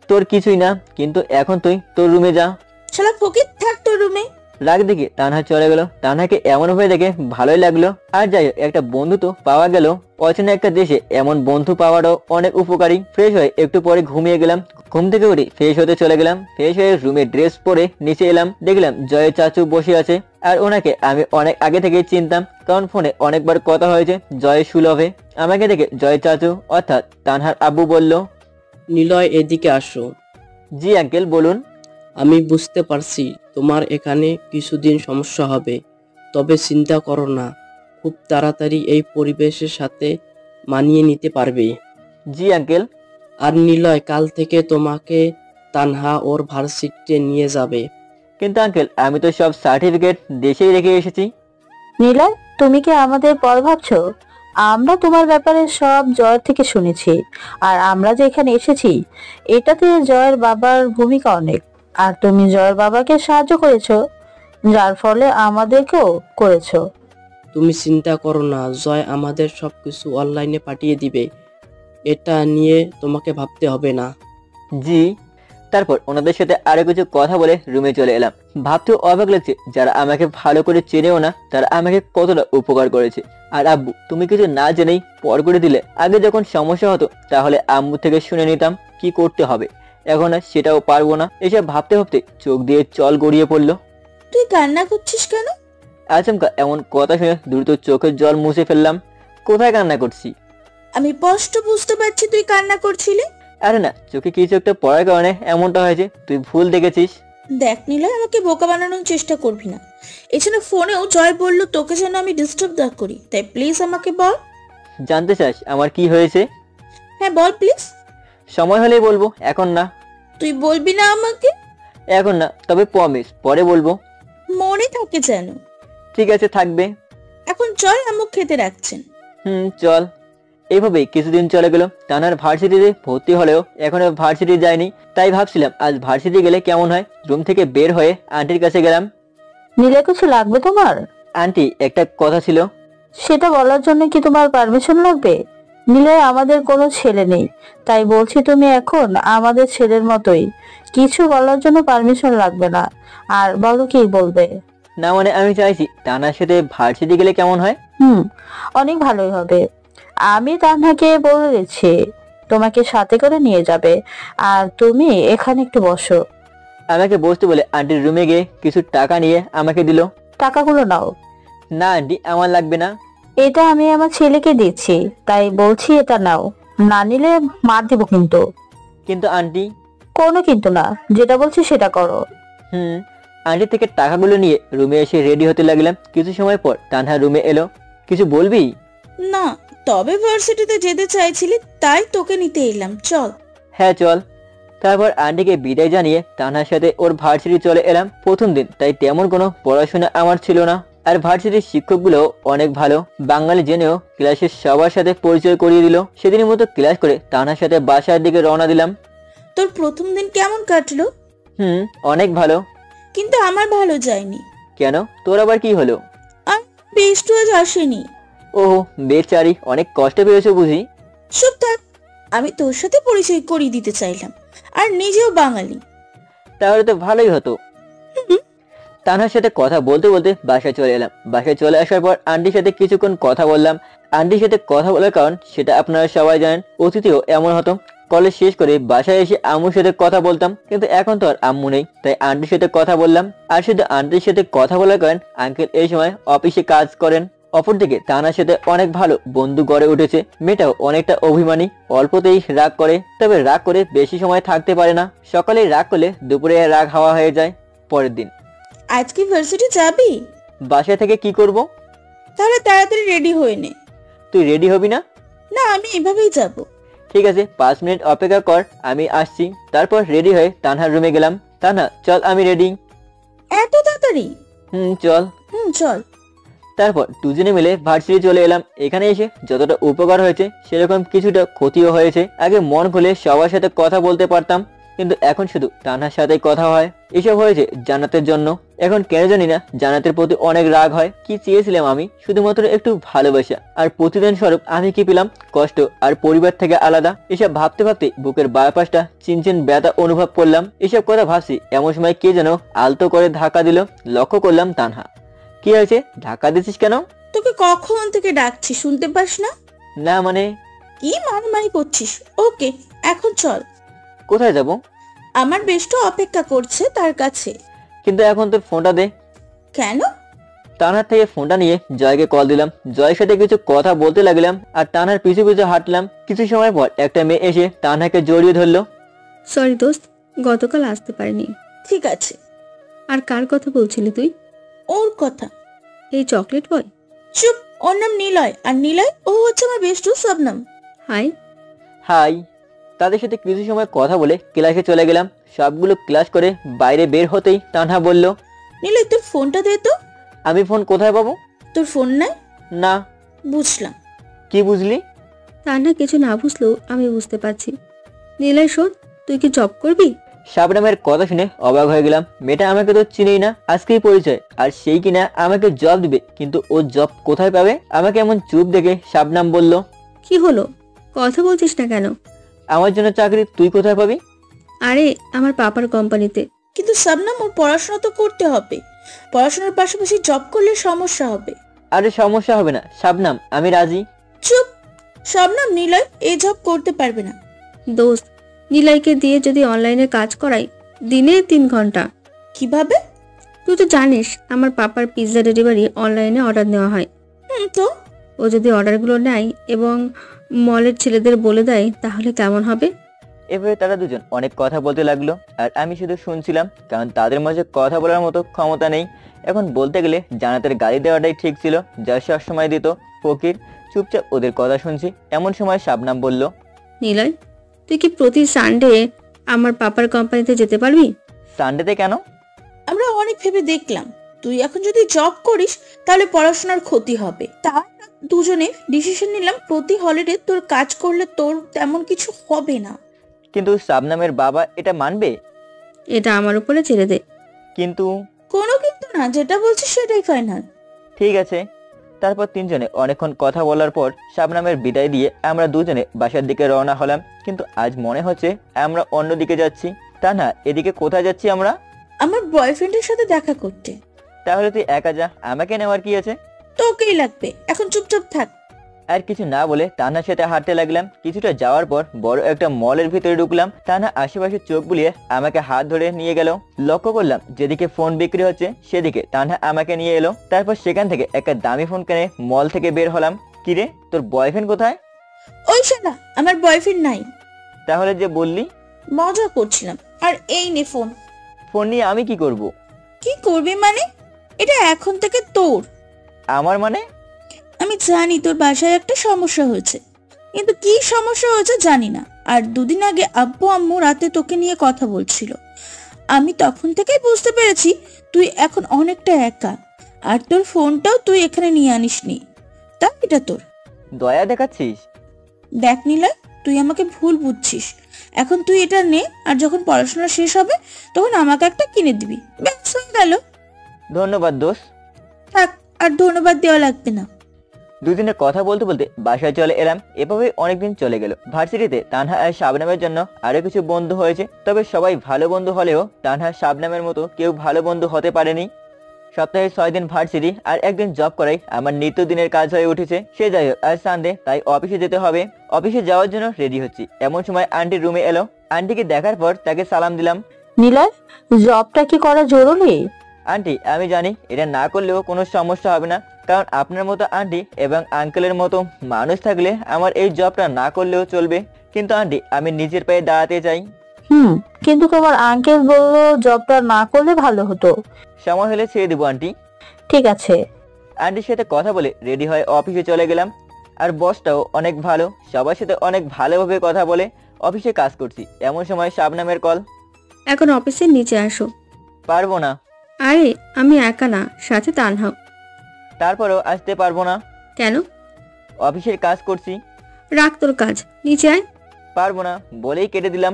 তোর কিছুই না, কিন্তু এখন তুই তোর রুমে যা। শালা ফকির, থাক তোর রুমে। রাগ দেখে তানহা চলে গেল। তানহাকে এমন ভাবে দেখে ভালোই লাগলো। আর যাই হোক, একটা বন্ধু তো পাওয়া গেল। অচেনা একটা দেশে এমন বন্ধু পাওয়ারও অনেক উপকারী। ফ্রেশ হয়ে একটু পরে ঘুমিয়ে গেলাম। ঘুম থেকে উঠে ফ্রেশ হতে চলে গেলাম। ফ্রেশ হয়ে রুমে ড্রেস পরে নিচে এলাম, দেখলাম জয়ের চাচু বসে আছে। আর ওনাকে আমি অনেক আগে থেকে চিনতাম, কারণ ফোনে অনেকবার কথা হয়েছে জয়ের সুলভে। আমাকে দেখে জয়ের চাচু অর্থাৎ তানহার আব্বু বলল, নিলয়, এদিকে আসো। জি আঙ্কেল, বলুন। আমি বুঝতে পারছি তোমার এখানে কিছুদিন সমস্যা হবে, তবে চিন্তা করো না, খুব তাড়াতাড়ি এই পরিবেশের সাথে মানিয়ে নিতে পারবে। জি আঙ্কেল। আর নিলয়, কাল থেকে তোমাকে তানহা ওর ভার্সিটিতে নিয়ে যাবে। কিন্তু আঙ্কেল, আমি তো সব সার্টিফিকেট দেশেই রেখে এসেছি। নিলয়, তুমি কি আমাদের পর ভাবছো? আমরা তোমার ব্যাপারে সব জয়ের থেকে শুনেছি। আর আমরা যে এখানে এসেছি, এটাতে জয়ের বাবার ভূমিকা অনেক। আর তুমি জয়ের বাবাকে সাহায্য করেছো, যার ফলে আমাদেরকেও করেছো। তুমি চিন্তা করো না, জয় আমাদের সবকিছু অনলাইনে পাঠিয়ে দিবে, এটা নিয়ে তোমাকে ভাবতে হবে না। জি। তারপর ওনাদের সাথে আরো কিছু কথা বলে রুমে চলে এলাম। ভাবতেও অবাক লাগছে, যারা আমাকে ভালো করে চেনেও না তারা আমাকে কতটা উপকার করেছে। আর আব্বু, তুমি কিছু না জেনেই পর করে দিলে। আগে যখন সমস্যা হতো তাহলে আম্মু থেকে শুনে নিতাম কি করতে হবে, এখন আর সেটাও পারবো না। এসব ভাবতে ভাবতে চোখ দিয়ে জল গড়িয়ে পড়লো। তুই কান্না করছিস কেন? আচমকা এমন কথা শুনে দ্রুত চোখের জল মুছে ফেললাম। কোথায় কান্না করছি? আমি স্পষ্ট বুঝতে পারছি তুই কান্না করছিলি। আরে না, চোখে কিছু একটা পড়ার কারণে এমনটা হয়েছে, তুই ভুল দেখেছিস। দেখ নিলয়, আমাকে বোকা বানানোর চেষ্টা করবি না। এছাড়া ফোনেও জয় বললো তোকে যেন আমি ডিস্টার্ব না করি, তাই প্লিজ আমাকে বল। জানতে চাস আমার কি হয়েছে? হ্যাঁ বল প্লিজ। সময় হলেই বলবো, এখন না। তুই বলবি না আমাকে? এখন না, তবে প্রমিস পরে বলবো। মনে থাকে যেন। ঠিক আছে, থাকবে। এখন চল, আম্মু খেতে রাখছেন। চল। এইভাবেই কিছুদিন চলে গেল। তানহার ভার্সিটিতে ভর্তি হলেও এখনো ভার্সিটি যায়নি। তাই ভাবছিলাম আজ ভার্সিটি গেলে কেমন হয়। রুম থেকে বের হয়ে আন্টির কাছে গেলাম। নীলা, কিছু লাগবে তোমার? আন্টি, একটা কথা ছিল। সেটা বলার জন্য কি তোমার পারমিশন লাগবে? নীলায় আমাদের কোনো ছেলে নেই, তাই বলছি তুমি এখন আমাদের ছেলের মতোই। কিছু বলার জন্য পারমিশন লাগবে না। আর বলো, কি বলবে? না মানে আমি চাইছি তানহার সাথে ভার্সিটি গেলে কেমন হয়। অনেক ভালোই হবে। আমি তানহাকে বলে দিচ্ছি তোমাকে সাথে করে নিয়ে যাবে। আর তুমি এখানে একটু বসো। আমাকে বসতে বলে আন্টির রুমে গিয়ে কিছু টাকা নিয়ে আমাকে দিল। টাকাগুলো নাও। না আন্টি, আমার লাগবে না। এটা আমি আমার ছেলেকে দিচ্ছি, তাই বলছি এটা নাও। না নিলে মার দিব কিন্তু। কিন্তু আন্টি। কোনো কিন্তু না, যেটা বলছি সেটা করো। আন্টি থেকে টাকাগুলো নিয়ে রুমে এসে রেডি হতে লাগলাম। কিছু সময় পর তানহা রুমে এলো। কিছু বলবি? না, তবে ভার্সিটিতে যেতে চাইছিলি তাই তোকে নিতে এলাম, চল। হ্যাঁ চল। তারপর আন্টিকে বিদায় জানিয়ে তানহার সাথে ওর ভার্সিটি চলে এলাম। প্রথম দিন, তাই তেমন কোনো পড়াশোনা আমার ছিল না। আর ভার্সিটির শিক্ষকগুলো অনেক ভালো। বাঙালি জেনেও ক্লাসের সবার সাথে পরিচয় করিয়ে দিল। সেদিনের মতো ক্লাস করে তানহার সাথে বাসার দিকে রওনা দিলাম। তোর প্রথম দিন কেমন কাটলো? অনেক ভালো। কিন্তু আমার ভালো যায়নি। কেন, তোর আবার কি হলো? আর বেস্ট আজ আসেনি। ওহ, বেচারি, অনেক কষ্ট পেয়েছো বুঝি। চুপ থাক, আমি তোর সাথে পরিচয় করিয়ে দিতে চাইলাম, আর নিজেও বাঙালি। তাহলে তো ভালোই হতো। তানহার সাথে কথা বলতে বলতে বাসায় চলে এলাম। বাসায় চলে আসার পর আন্টির সাথে কিছুক্ষণ কথা বললাম। আন্টির সাথে কথা বলার কারণ সেটা আপনারা সবাই জানেন। অতীতেও এমন হতো, কলেজ শেষ করে বাসায় এসে আম্মুর সাথে কথা বলতাম। কিন্তু এখন তো আর আম্মু নেই, তাই আন্টির সাথে কথা বললাম। আর শুধু আন্টির সাথে কথা বলার কারণ আঙ্কেল এই সময় অফিসে কাজ করেন। অপরদিকে তানহার সাথে অনেক ভালো বন্ধু গড়ে উঠেছে। মেয়েটাও অনেকটা অভিমানী, অল্পতেই রাগ করে। তবে রাগ করে বেশি সময় থাকতে পারে না। সকালে রাগ করলে দুপুরে রাগ হাওয়া হয়ে যায়। পরের দিন, আজকে ভার্সিটি যাবি? বাসা থেকে কি করব? তাহলে তাড়াতাড়ি রেডি হয়ে নে। তুই রেডি হবি না? না, আমি এভাবেই যাব। ঠিক আছে, 5 মিনিট অপেক্ষা কর, আমি আসছি। তারপর রেডি হয়ে তানহার রুমে গেলাম। তানহা, চল, আমি রেডি। এত তাড়াতাড়ি? চল। চল। তারপর দুজনে মিলে ভার্সিটি চলে এলাম। এখানে এসে যতটা উপকার হয়েছে সেরকম কিছুটা ক্ষতিও হয়েছে। আগে মন খুলে সবার সাথে কথা বলতে পারতাম, কিন্তু এখন শুধু তানহার সাথে কথা হয়। এসব হয়েছে জান্নাতের জন্য। এখন কেন জানি না জান্নাতের প্রতি অনেক রাগ হয়। কি চেয়েছিলাম আমি? শুধুমাত্র একটু ভালোবাসা। আর প্রতিদিন স্বরূপ আমি কি পেলাম? কষ্ট আর পরিবার থেকে আলাদা। এসব ভাবতে ভাবতে বুকের বারপাশটা চিনচিন ব্যথা অনুভব করলাম। এসব কথা ভাবছি, এমন সময় কে যেন আলতো করে ধাক্কা দিল। লক্ষ্য করলাম তানহা। কি হয়েছে, ধাক্কা দিচ্ছিস কেন? তোকে কখন থেকে ডাকছি, শুনতে পাস না? না মানে? কি মারামারি করছিস? ওকে, এখন চল। কোথায় যাব? আমার বেষ্ট অপেক্ষা করছে তার কাছে। কিন্তু এখন তোর ফোনটা দে। কেন? তানহার থেকে ফোনটা নিয়ে জয়কে কল দিলাম। জয়ের সাথে কিছু কথা বলতে লাগলাম আর তানহার পিছু পিছু হাঁটলাম। কিছু সময় পর একটা মেয়ে এসে তানহাকে জড়িয়ে ধরলো। সরি দোস্ত, গতকাল আসতে পারিনি। ঠিক আছে। আর কার কথা বলছিলি তুই? ওর কথা। এই চকলেট বয়? চুপ, ওর নাম নিলয়। আর নিলয়, ও হচ্ছে আমার বেস্ট শবনম। হাই। হাই। তাদের সাথে কিছু সময় কথা বলে ক্লাসে চলে গেলাম। সবগুলো ক্লাস করে বাইরে বের হতেই তানহা বলল, নিলয়, তোর ফোনটা দে তো। আমি ফোন কোথায় পাবো? তোর ফোন নাই? না। বুঝলাম। কি বুঝলি? তানহা কিছু না বুঝলেও আমি বুঝতে পারছি। নিলয় শোন, তুই কি জব করবি? শাবনামের কথা শুনে অবাক হয়ে গেলাম। মেয়েটা আমাকে তো চিনেই না, আজকেই পরিচয়। আর সেই কিনা আমাকে জব দিবে, কিন্তু ও জব কোথায় পাবে? আমাকে এমন চুপ দেখে শাবনাম বলল, কি হলো, কথা বলছিস না কেন? আমার জন্য চাকরি তুই কোথায় পাবি? আরে, আমার পাপার কোম্পানিতে। কিন্তু শাবনাম, ওর পড়াশোনা তো করতে হবে। পড়াশোনার পাশাপাশি জব করলে সমস্যা হবে। আরে সমস্যা হবে না শাবনাম, আমি রাজি। চুপ। শাবনাম, নিলয় এই জব করতে পারবে না। দোস্ত, নিলয়কে দিয়ে যদি অনলাইনে কাজ করাই দিনে 3 ঘন্টা। কিভাবে? তুই তো জানিস আমার পাপার পিৎজা ডেলিভারি অনলাইনে অর্ডার নেওয়া হয়। তো ও যদি অর্ডারগুলো নেয় এবং মলের ছেলেদের বলে দেয় তাহলে কেমন হবে? এভাবে তারা দুজন অনেক কথা বলতে লাগলো আর আমি শুধু শুনছিলাম, কারণ তাদের মাঝে কথা বলার মতো ক্ষমতা নেই। এখন বলতে গেলে জান্নাতের গালি দেওয়াটাই ঠিক ছিল, যা সব সময় দিত। ফকির চুপচাপ ওদের কথা শুনছি। এমন সময় শাবনাম বলল, নিলয়, তুই কি প্রতি সানডে আমার পাপার কোম্পানিতে যেতে পারবি? সানডেতে কেন? আমরা অনেক ভেবে দেখলাম তুই এখন যদি জব করিস তাহলে পড়াশোনার ক্ষতি হবে, তাই দুজনে ডিসিশন নিলাম প্রতি হলিডে তোর কাজ করলে তোর তেমন কিছু হবে না। কিন্তু শাবনামের বাবা এটা মানবে? এটা আমার উপরে ছেড়ে দে। কিন্তু কোনো কিন্তু না, যেটা বলছিস সেটাই ফাইনাল। ঠিক আছে। তারপর তিনজনে অনেকক্ষণ কথা বলার পর শাবনামের বিদায় দিয়ে আমরা দুজনে বাসার দিকে রওনা হলাম। কিন্তু আজ মনে হচ্ছে আমরা অন্য দিকে যাচ্ছি। তা না, এদিকে কোথায় যাচ্ছি আমরা? আমার বয়ফ্রেন্ডের সাথে দেখা করতে। তাহলে তুই একা যা, আমাকে নেওয়ার কি আছে? তোকেই লাগবে, এখন চুপচাপ থাক। আর কিছু না বলে তানহার সাথে হাঁটতে লাগলাম। কিছুটা যাওয়ার পর বড় একটা মলের ভিতরে ঢুকলাম। তানহা আশেপাশে চোখ বুলিয়ে আমাকে হাত ধরে নিয়ে গেল। লক্ষ্য করলাম যেদিকে ফোন বিক্রি হচ্ছে সেদিকে তানহা আমাকে নিয়ে এলো। তারপর সেখান থেকে একটা দামি ফোন কিনে মল থেকে বের হলাম। কিরে, তোর বয়ফ্রেন্ড কোথায়? ওই শালা, আমার বয়ফ্রেন্ড নাই। তাহলে যে বললি? মজা করছিলাম। আর এই নে ফোন। ফোন নিয়ে আমি কি করব? কি করবি মানে? এটা এখন থেকে তোর। আমার মানে? আমি জানি তোর বাসায় একটা সমস্যা হয়েছে, কিন্তু কি সমস্যা হয়েছে জানি না। আর দুদিন আগে আব্বু আম্মু রাতে তোকে নিয়ে কথা বলছিল। আমি তখন থেকেই বুঝতে পেরেছি তুই এখন অনেকটা একা, আর তোর ফোনটাও তুই এখানে নিয়ে আনিসনি। তা এটা তোর। দয়া দেখাচ্ছিস? দেখ নিলয়, তুই আমাকে ভুল বুঝছিস। এখন তুই এটা নে, আর যখন পড়াশোনা শেষ হবে তখন আমাকে একটা কিনে দিবি। ব্যাস হয়ে গেল। ধন্যবাদ দোষ। থাক, আর ধন্যবাদ দেওয়া লাগবে না। দুদিনে কথা বলতে বলতে বাসায় চলে এলাম। এভাবে অনেকদিন চলে গেল। ভার্সিটিতে তানহা আর শাবনামের জন্য আরো কিছু বন্ধু হয়েছে, তবে সবাই ভালো বন্ধু হলেও তানহা শাবনামের মতো কেউ ভালো বন্ধু হতে পারেনি। সপ্তাহে 6 দিন ভার্সিটি আর একদিন জব করাই আমার নিত্যদিনের কাজ হয়ে উঠেছে। সে যাই হোক, আজ সানডে, তাই অফিসে যেতে হবে। অফিসে যাওয়ার জন্য রেডি হচ্ছি, এমন সময় আন্টি রুমে এলো। আন্টিকে দেখার পর তাকে সালাম দিলাম। নিলয়, জবটা কি করা জরুরি? আন্টি, আমি জানি এটা না করলেও কোনো সমস্যা হবে না, কারণ আপনার মতো আন্টি এবং আঙ্কেলের মতো মানুষ থাকলে আমার এই জবটা না করলেও চলবে। কিন্তু আন্টি, আমি নিজের পায়ে দাঁড়াতে চাই। কিন্তু তোমার আঙ্কেল বললো জবটা না করলে ভালো হতো। সময় হলে ছেড়ে দেবো আন্টি। ঠিক আছে। আন্টির সাথে কথা বলে রেডি হয়ে অফিসে চলে গেলাম। আর বসটাও অনেক ভালো, সবার সাথে অনেক ভালোভাবে কথা বলে। অফিসে কাজ করছি, এমন সময় শাবনামের কল। এখন অফিসের নিচে আসো। পারবো না। আরে আমি একা না, সাথে তানহাও। তারপরেও আসতে পারবো না। কেন? অফিসের কাজ করছি। রাখ তোর কাজ, নিচে আয়। পারবো না বলেই কেটে দিলাম,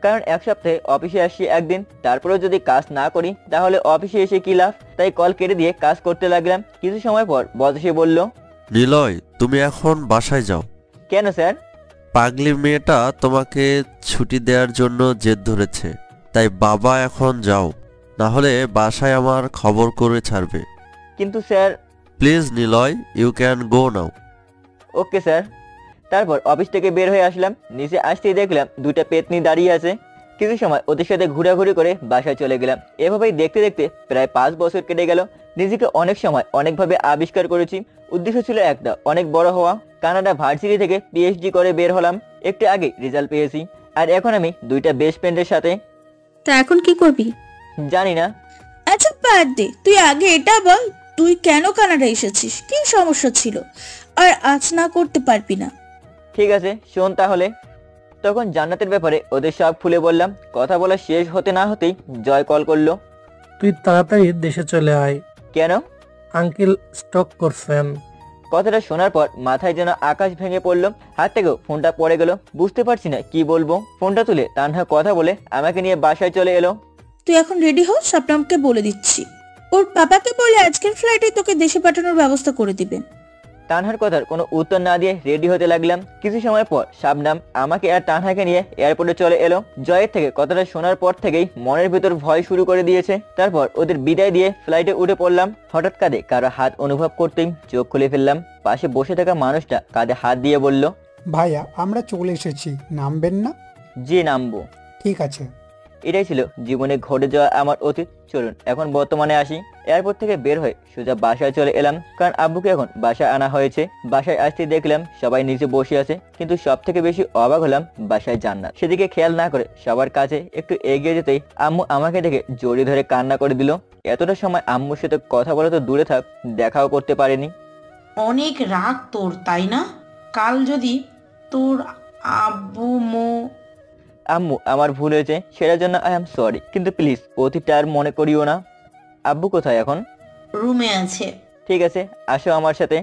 কারণ এক সপ্তাহে অফিসে আসছি একদিন, তারপরেও যদি কাজ না করি তাহলে অফিসে এসে কি লাভ। তাই কল কেটে দিয়ে কাজ করতে লাগলাম। কিছু সময় পর বস এসে বলল, নিলয়, তুমি এখন বাসায় যাও। কেন স্যার? পাগলি মেয়েটা তোমাকে ছুটি দেওয়ার জন্য জেদ ধরেছে, তাই বাবা এখন যাও, না হলে বাসায় আমার খবর করে ছাড়বে। কিন্তু sir. Please Niloy, you can go now. Okay sir. তারপর অফিস থেকে বের হয়ে আসলাম। নিচে আসতেই দেখলাম দুটা পেতনি দাঁড়িয়ে আছে। কিছু সময় ওদের সাথে ঘোরাঘুরি করে বাসায় চলে গেলাম। এভাবেই দেখতে দেখতে প্রায় 5 বছর কেটে গেল। নিজেকে অনেক সময় অনেকভাবে আবিষ্কার করেছি। উদ্দেশ্য ছিল একটা, অনেক বড় হওয়া। কানাডা ভার্সিটি থেকে পিএইচডি করে বের হলাম, একটু আগে রেজাল্ট পেয়েছি। আর এখন আমি দুইটা বেস্ট ফ্রেন্ডের সাথে। তা এখন কি করবি? জানি না। আচ্ছা বাদ দে, তুই আগে এটা বল, তুই কেন কানাডা এসেছিস? কি সমস্যা ছিল? আর আজ না করতে পারবি না। ঠিক আছে, শোন তাহলে। তখন জান্নাতের ব্যাপারে ওদের সব খুলে বললাম। কথা বলা শেষ হতে না হতেই জয় কল করলো। তুই তাড়াতাড়ি দেশে চলে আয়। কেন? আঙ্কেল স্টক করছেন। কথাটা শোনার পর মাথায় যেন আকাশ ভেঙে পড়লো। হাত থেকেও ফোনটা পড়ে গেল। বুঝতে পারছি না কি বলবো। ফোনটা তুলে তানহা কথা বলে আমাকে নিয়ে বাসায় চলে এলো। তুই এখন রেডি হ, শাবনামকে বলে দিচ্ছি। ওর পাপাকে বলে আজকের ফ্লাইটে তোকে দেশে পাঠানোর ব্যবস্থা করে দিবেন। তানহার কথার কোনো উত্তর না দিয়ে রেডি হতে লাগলাম। কিছু সময় পর শাবনাম আমাকে আর তানহাকে নিয়ে এয়ারপোর্টে চলে এলো। জয়ের থেকে কথাটা শোনার পর থেকেই মনের ভিতর ভয় শুরু করে দিয়েছে। তারপর ওদের বিদায় দিয়ে ফ্লাইটে উঠে পড়লাম। হঠাৎ কাঁধে কারো হাত অনুভব করতেই চোখ খুলে ফেললাম। পাশে বসে থাকা মানুষটা কাঁধে হাত দিয়ে বলল, ভাইয়া, আমরা চলে এসেছি, নামবেন না? জি, নামবো। ঠিক আছে। এটাই ছিল জীবনে ঘটে যাওয়া আমার অতীত। চলুন এখন বর্তমানে আসি। এয়ারপোর্ট থেকে বের হয়ে সোজা বাসায় চলে এলাম, কারণ আব্বুকে এখন বাসায় আনা হয়েছে। বাসায় আসতে দেখলাম সবাই নিচে বসে আছে, কিন্তু সব থেকে বেশি অবাক হলাম বাসায় জান্নাত। সেদিকে খেয়াল না করে সবার কাছে একটু এগিয়ে যেতেই আম্মু আমাকে দেখে জড়িয়ে ধরে কান্না করে দিল। এতটা সময় আম্মুর সাথে কথা বলা তো দূরে থাক, দেখাও করতে পারেনি। অনেক রাগ তোর, তাই না? কাল যদি তোর আব্বু আম্মু আমার ভুল হয়েছে, সেটার জন্য আই এম সরি, কিন্তু প্লিজ অতীতটা আর মনে করিও না। আব্বু কোথায় এখন? রুমে আছে। ঠিক আছে, আসো আমার সাথে।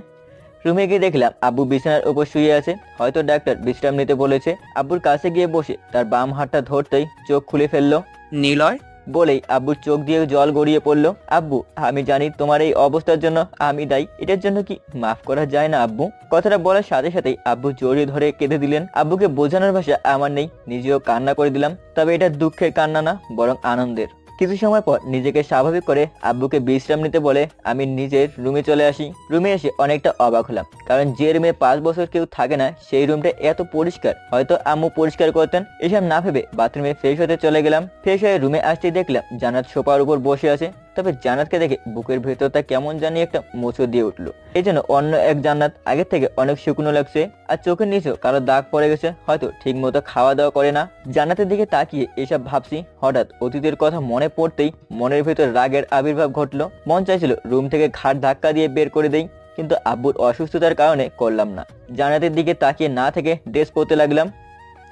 রুমে গিয়ে দেখলাম আব্বু বিছানার উপর শুয়ে আছে, হয়তো ডাক্তার বিশ্রাম নিতে বলেছে। আব্বুর কাছে গিয়ে বসে তার বাম হাতটা ধরতেই চোখ খুলে ফেললো। নিলয় বলেই আব্বুর চোখ দিয়ে জল গড়িয়ে পড়লো। আব্বু, আমি জানি তোমার এই অবস্থার জন্য আমি দায়ী, এটার জন্য কি মাফ করা যায় না আব্বু? কথাটা বলার সাথে সাথেই আব্বু জড়িয়ে ধরে কেঁদে দিলেন। আব্বুকে বোঝানোর ভাষা আমার নেই, নিজেও কান্না করে দিলাম। তবে এটা দুঃখের কান্না না, বরং আনন্দের। কিছু সময় পর নিজেকে স্বাভাবিক করে আব্বুকে বিশ্রাম নিতে বলে আমি নিজের রুমে চলে আসি। রুমে এসে অনেকটা অবাক হলাম, কারণ যে রুমে 5 বছর কেউ থাকে না সেই রুমটা এত পরিষ্কার। হয়তো আম্মু পরিষ্কার করতেন। এসব না ভেবে বাথরুমে ফ্রেশ হতে চলে গেলাম। ফ্রেশ হয়ে রুমে আসতেই দেখলাম জান্নাত সোফার উপর বসে আছে। তবে জান্নাতকে দেখে বুকের ভেতরটা কেমন জানি একটা মোচড় দিয়ে উঠলো। এই জন্য অন্য এক জান্নাত আগের থেকে অনেক শুকনো লাগছে, আর চোখের নিচেও কারো দাগ পড়ে গেছে, হয়তো ঠিক মতো খাওয়া দাওয়া করে না। জান্নাতের দিকে তাকিয়ে এসব ভাবছি, হঠাৎ অতীতের কথা মনে পড়তেই মনের ভেতর রাগের আবির্ভাব ঘটলো। মন চাইছিল রুম থেকে ঘাট ধাক্কা দিয়ে বের করে দেই, কিন্তু আব্বুর অসুস্থতার কারণে করলাম না। জান্নাতের দিকে তাকিয়ে না থেকে ড্রেস পরতে লাগলাম।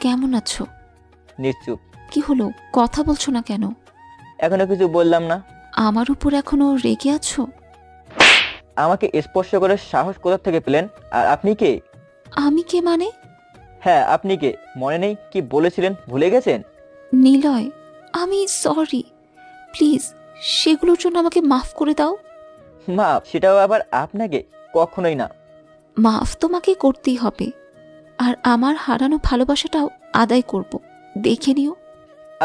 কেমন আছো? নিশ্চুপ। কি হলো, কথা বলছো না কেন? এখনো কিছু বললাম না। আমার উপর এখনো রেগে আছো? আমাকে স্পর্শ করে সাহস কোথা থেকে পেলেন? আর আপনি কে? আমি কে মানে? হ্যাঁ, আপনি কে? মনে নেই কি বলেছিলেন, ভুলে গেছেন? নিলয়, আমি সরি, প্লিজ সেগুলোর জন্য আমাকে মাফ করে দাও। মাফ? সেটাও আবার আপনাকে? কখনোই না। মাফ তোমাকে করতেই হবে, আর আমার হারানো ভালোবাসাটাও আদায় করব, দেখে নিও।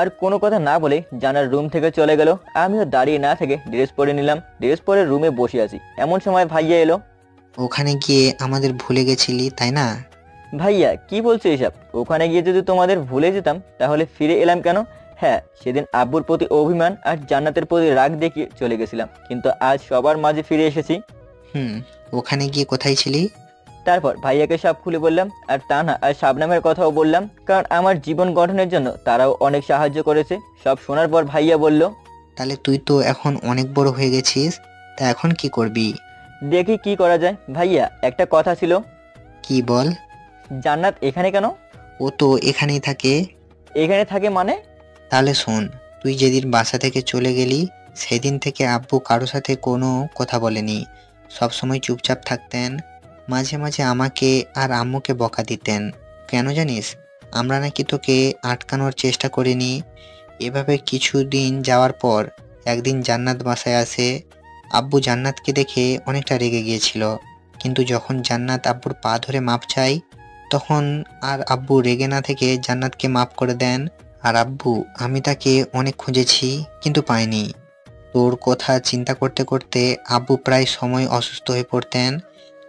আর কোনো কথা না বলে জানার রুম থেকে চলে গেল। আমিও দাঁড়িয়ে না থেকে ড্রেস পরে নিলাম। ড্রেস পরে রুমে বসে আছি, এমন সময় ভাইয়া এলো। ওখানে গিয়ে আমাদের ভুলে গেছিলি তাই না? ভাইয়া কি বলছো এসব? ওখানে গিয়ে যদি তোমাদের ভুলে যেতাম তাহলে ফিরে এলাম কেন? হ্যাঁ, সেদিন আব্বুর প্রতি অভিমান আর জান্নাতের প্রতি রাগ দেখিয়ে চলে গেছিলাম, কিন্তু আজ সবার মাঝে ফিরে এসেছি। ওখানে গিয়ে কোথায় ছিলি? তারপর ভাইয়াকে সব খুলে বললাম, আর তানহা আর শাবনামের কথাও বললাম, কারণ আমার জীবন গঠনের জন্য তারাও অনেক সাহায্য করেছে। সব শোনার পর ভাইয়া বলল, তাহলে তুই তো এখন অনেক বড় হয়ে গেছিস, তা এখন কি করবি? দেখি কি করা যায়। ভাইয়া একটা কথা ছিল। কি বল? জান্নাত এখানে কেন? ও তো এখানেই থাকে। এখানে থাকে মানে? তাহলে শোন, তুই যেদিন বাসা থেকে চলে গেলি সেদিন থেকে আব্বু কারো সাথে কোনো কথা বলেনি, সবসময় চুপচাপ থাকতেন। মাঝে মাঝে আমাকে আর আম্মুকে বকা দিতেন। কেন জানিস? আমরা নাকি তোকে আটকানোর চেষ্টা করিনি। এভাবে কিছুদিন যাওয়ার পর একদিন জান্নাত বাসায় আসে। আব্বু জান্নাতকে দেখে অনেকটা রেগে গিয়েছিল, কিন্তু যখন জান্নাত আব্বুর পা ধরে মাপ চাই তখন আর আব্বু রেগে না থেকে জান্নাতকে মাফ করে দেন। আর আব্বু, আমি তাকে অনেক খুঁজেছি কিন্তু পাইনি। তোর কথা চিন্তা করতে করতে আব্বু প্রায় সময় অসুস্থ হয়ে পড়তেন।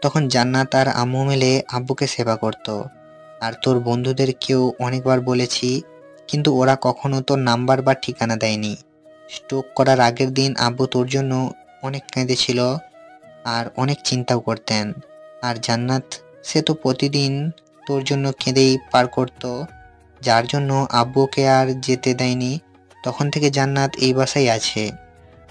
তখন জান্নাত আর আম্মু মিলে আব্বুকে সেবা করত। আর তোর বন্ধুদেরকেও অনেকবার বলেছি, কিন্তু ওরা কখনো তোর নাম্বার বা ঠিকানা দেয়নি। স্ট্রোক করার আগের দিন আব্বু তোর জন্য অনেক কেঁদেছিল আর অনেক চিন্তাও করতেন। আর জান্নাত, সে তো প্রতিদিন তোর জন্য কেঁদেই পার করতো, যার জন্য আব্বুকে আর যেতে দেয়নি। তখন থেকে জান্নাত এই বাসায় আছে।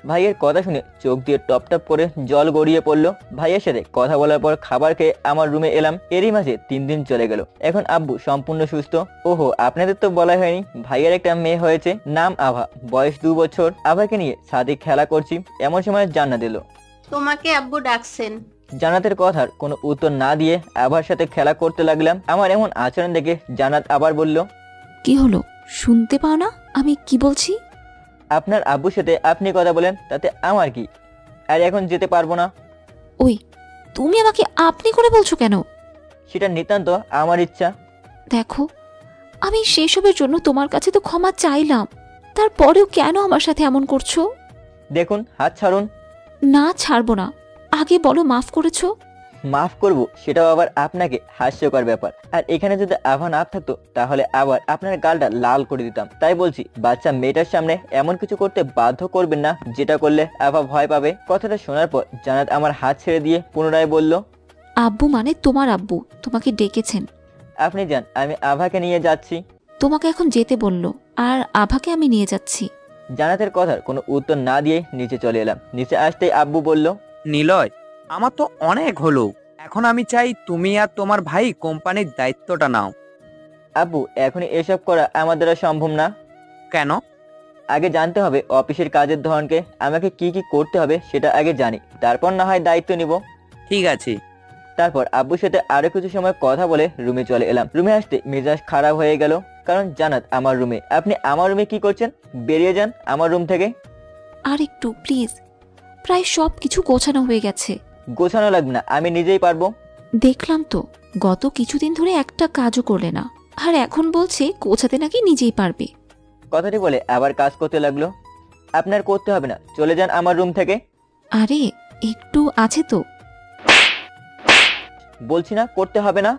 ভাইয়ের কথা শুনে চোখ দিয়ে টপ টপ করে জল গড়িয়ে পড়লো। ভাইয়ের সাথে কথা বলার পর খাবার খেয়ে আমার রুমে এলাম। এরই মাঝে 3 দিন চলে গেল। এখন আব্বু সম্পূর্ণ সুস্থ। ওহো, আপনাদের তো বলা হয়নি, ভাইয়ের একটা মেয়ে হয়েছে, নাম আভা, বয়স 2 বছর। আভাকে নিয়ে ছাদে খেলা করছি, এমন সময় জান্নাত এলো। তোমাকে আব্বু ডাকছেন। জান্নাতের কথার কোনো উত্তর না দিয়ে আভার সাথে খেলা করতে লাগলাম। আমার এমন আচরণ দেখে জান্নাত আবার বলল, কি হলো, শুনতে পাও না আমি কি বলছি? আপনার আব্বুর সাথে আপনি কথা বলেন, তাতে আমার কি? আর এখন যেতে পারবো না। ওই, তুমি আমাকে আপনি করে বলছো কেন? সেটা নিতান্ত আমার ইচ্ছা। দেখো, আমি সেসবের জন্য তোমার কাছে তো ক্ষমা চাইলাম, তারপরেও কেন আমার সাথে এমন করছো? দেখুন, হাত ছাড়ুন। না, ছাড়বো না। আগে বলো মাফ করেছো? মাফ করব সেটাও আবার আপনাকে হাস্যকর ব্যাপার। আর এখানে যদি আভা না থাকতো তাহলে আবার আপনার গালটা লাল করে দিতাম। তাই বলছি, বাচ্চা মেয়েটার সামনে এমন কিছু করতে বাধ্য করবেন না যেটা করলে আভা ভয় পাবে। কথাটা শোনার পর জান্নাত আমার হাত ছেড়ে দিয়ে পুনরায় বলল, আব্বু মানে তোমার আব্বু তোমাকে ডেকেছেন। আপনি যান, আমি আভাকে নিয়ে যাচ্ছি। তোমাকে এখন যেতে বললো, আর আভাকে আমি নিয়ে যাচ্ছি। জান্নাতের কথার কোনো উত্তর না দিয়ে নিচে চলে এলাম। নিচে আসতেই আব্বু বলল, নিলয়, আমার তো অনেক হলো, এখন আমি চাই তুমি আর তোমার ভাই কোম্পানির দায়িত্বটা নাও। আব্বু এখনই এসব করা আমার দ্বারা সম্ভব না। কেন? আগে জানতে হবে অফিসের কাজের ধরনকে, আমাকে কি কি করতে হবে সেটা আগে জানি, তারপর না হয় দায়িত্ব নিব। ঠিক আছে। তারপর আব্বুর সাথে আরো কিছু সময় কথা বলে রুমে চলে এলাম। রুমে আসতে মেজাজ খারাপ হয়ে গেল, কারণ জান্নাত আমার রুমে। আপনি আমার রুমে কি করছেন? বেরিয়ে যান আমার রুম থেকে। আর একটু প্লিজ, প্রায় সব কিছু গোছানো হয়ে গেছে। গোছানো লাগবে না, আমি নিজেই পারবো। দেখলাম তো গত কিছুদিন ধরে একটা কাজও করলে না, আর এখন বলছে গোছাতে নাকি নিজেই পারবে। কথাটি বলে আবার কাজ করতে লাগলো। আপনার করতে হবে না, চলে যান আমার রুম থেকে। আরে একটু আছে তো। বলছি না করতে হবে না।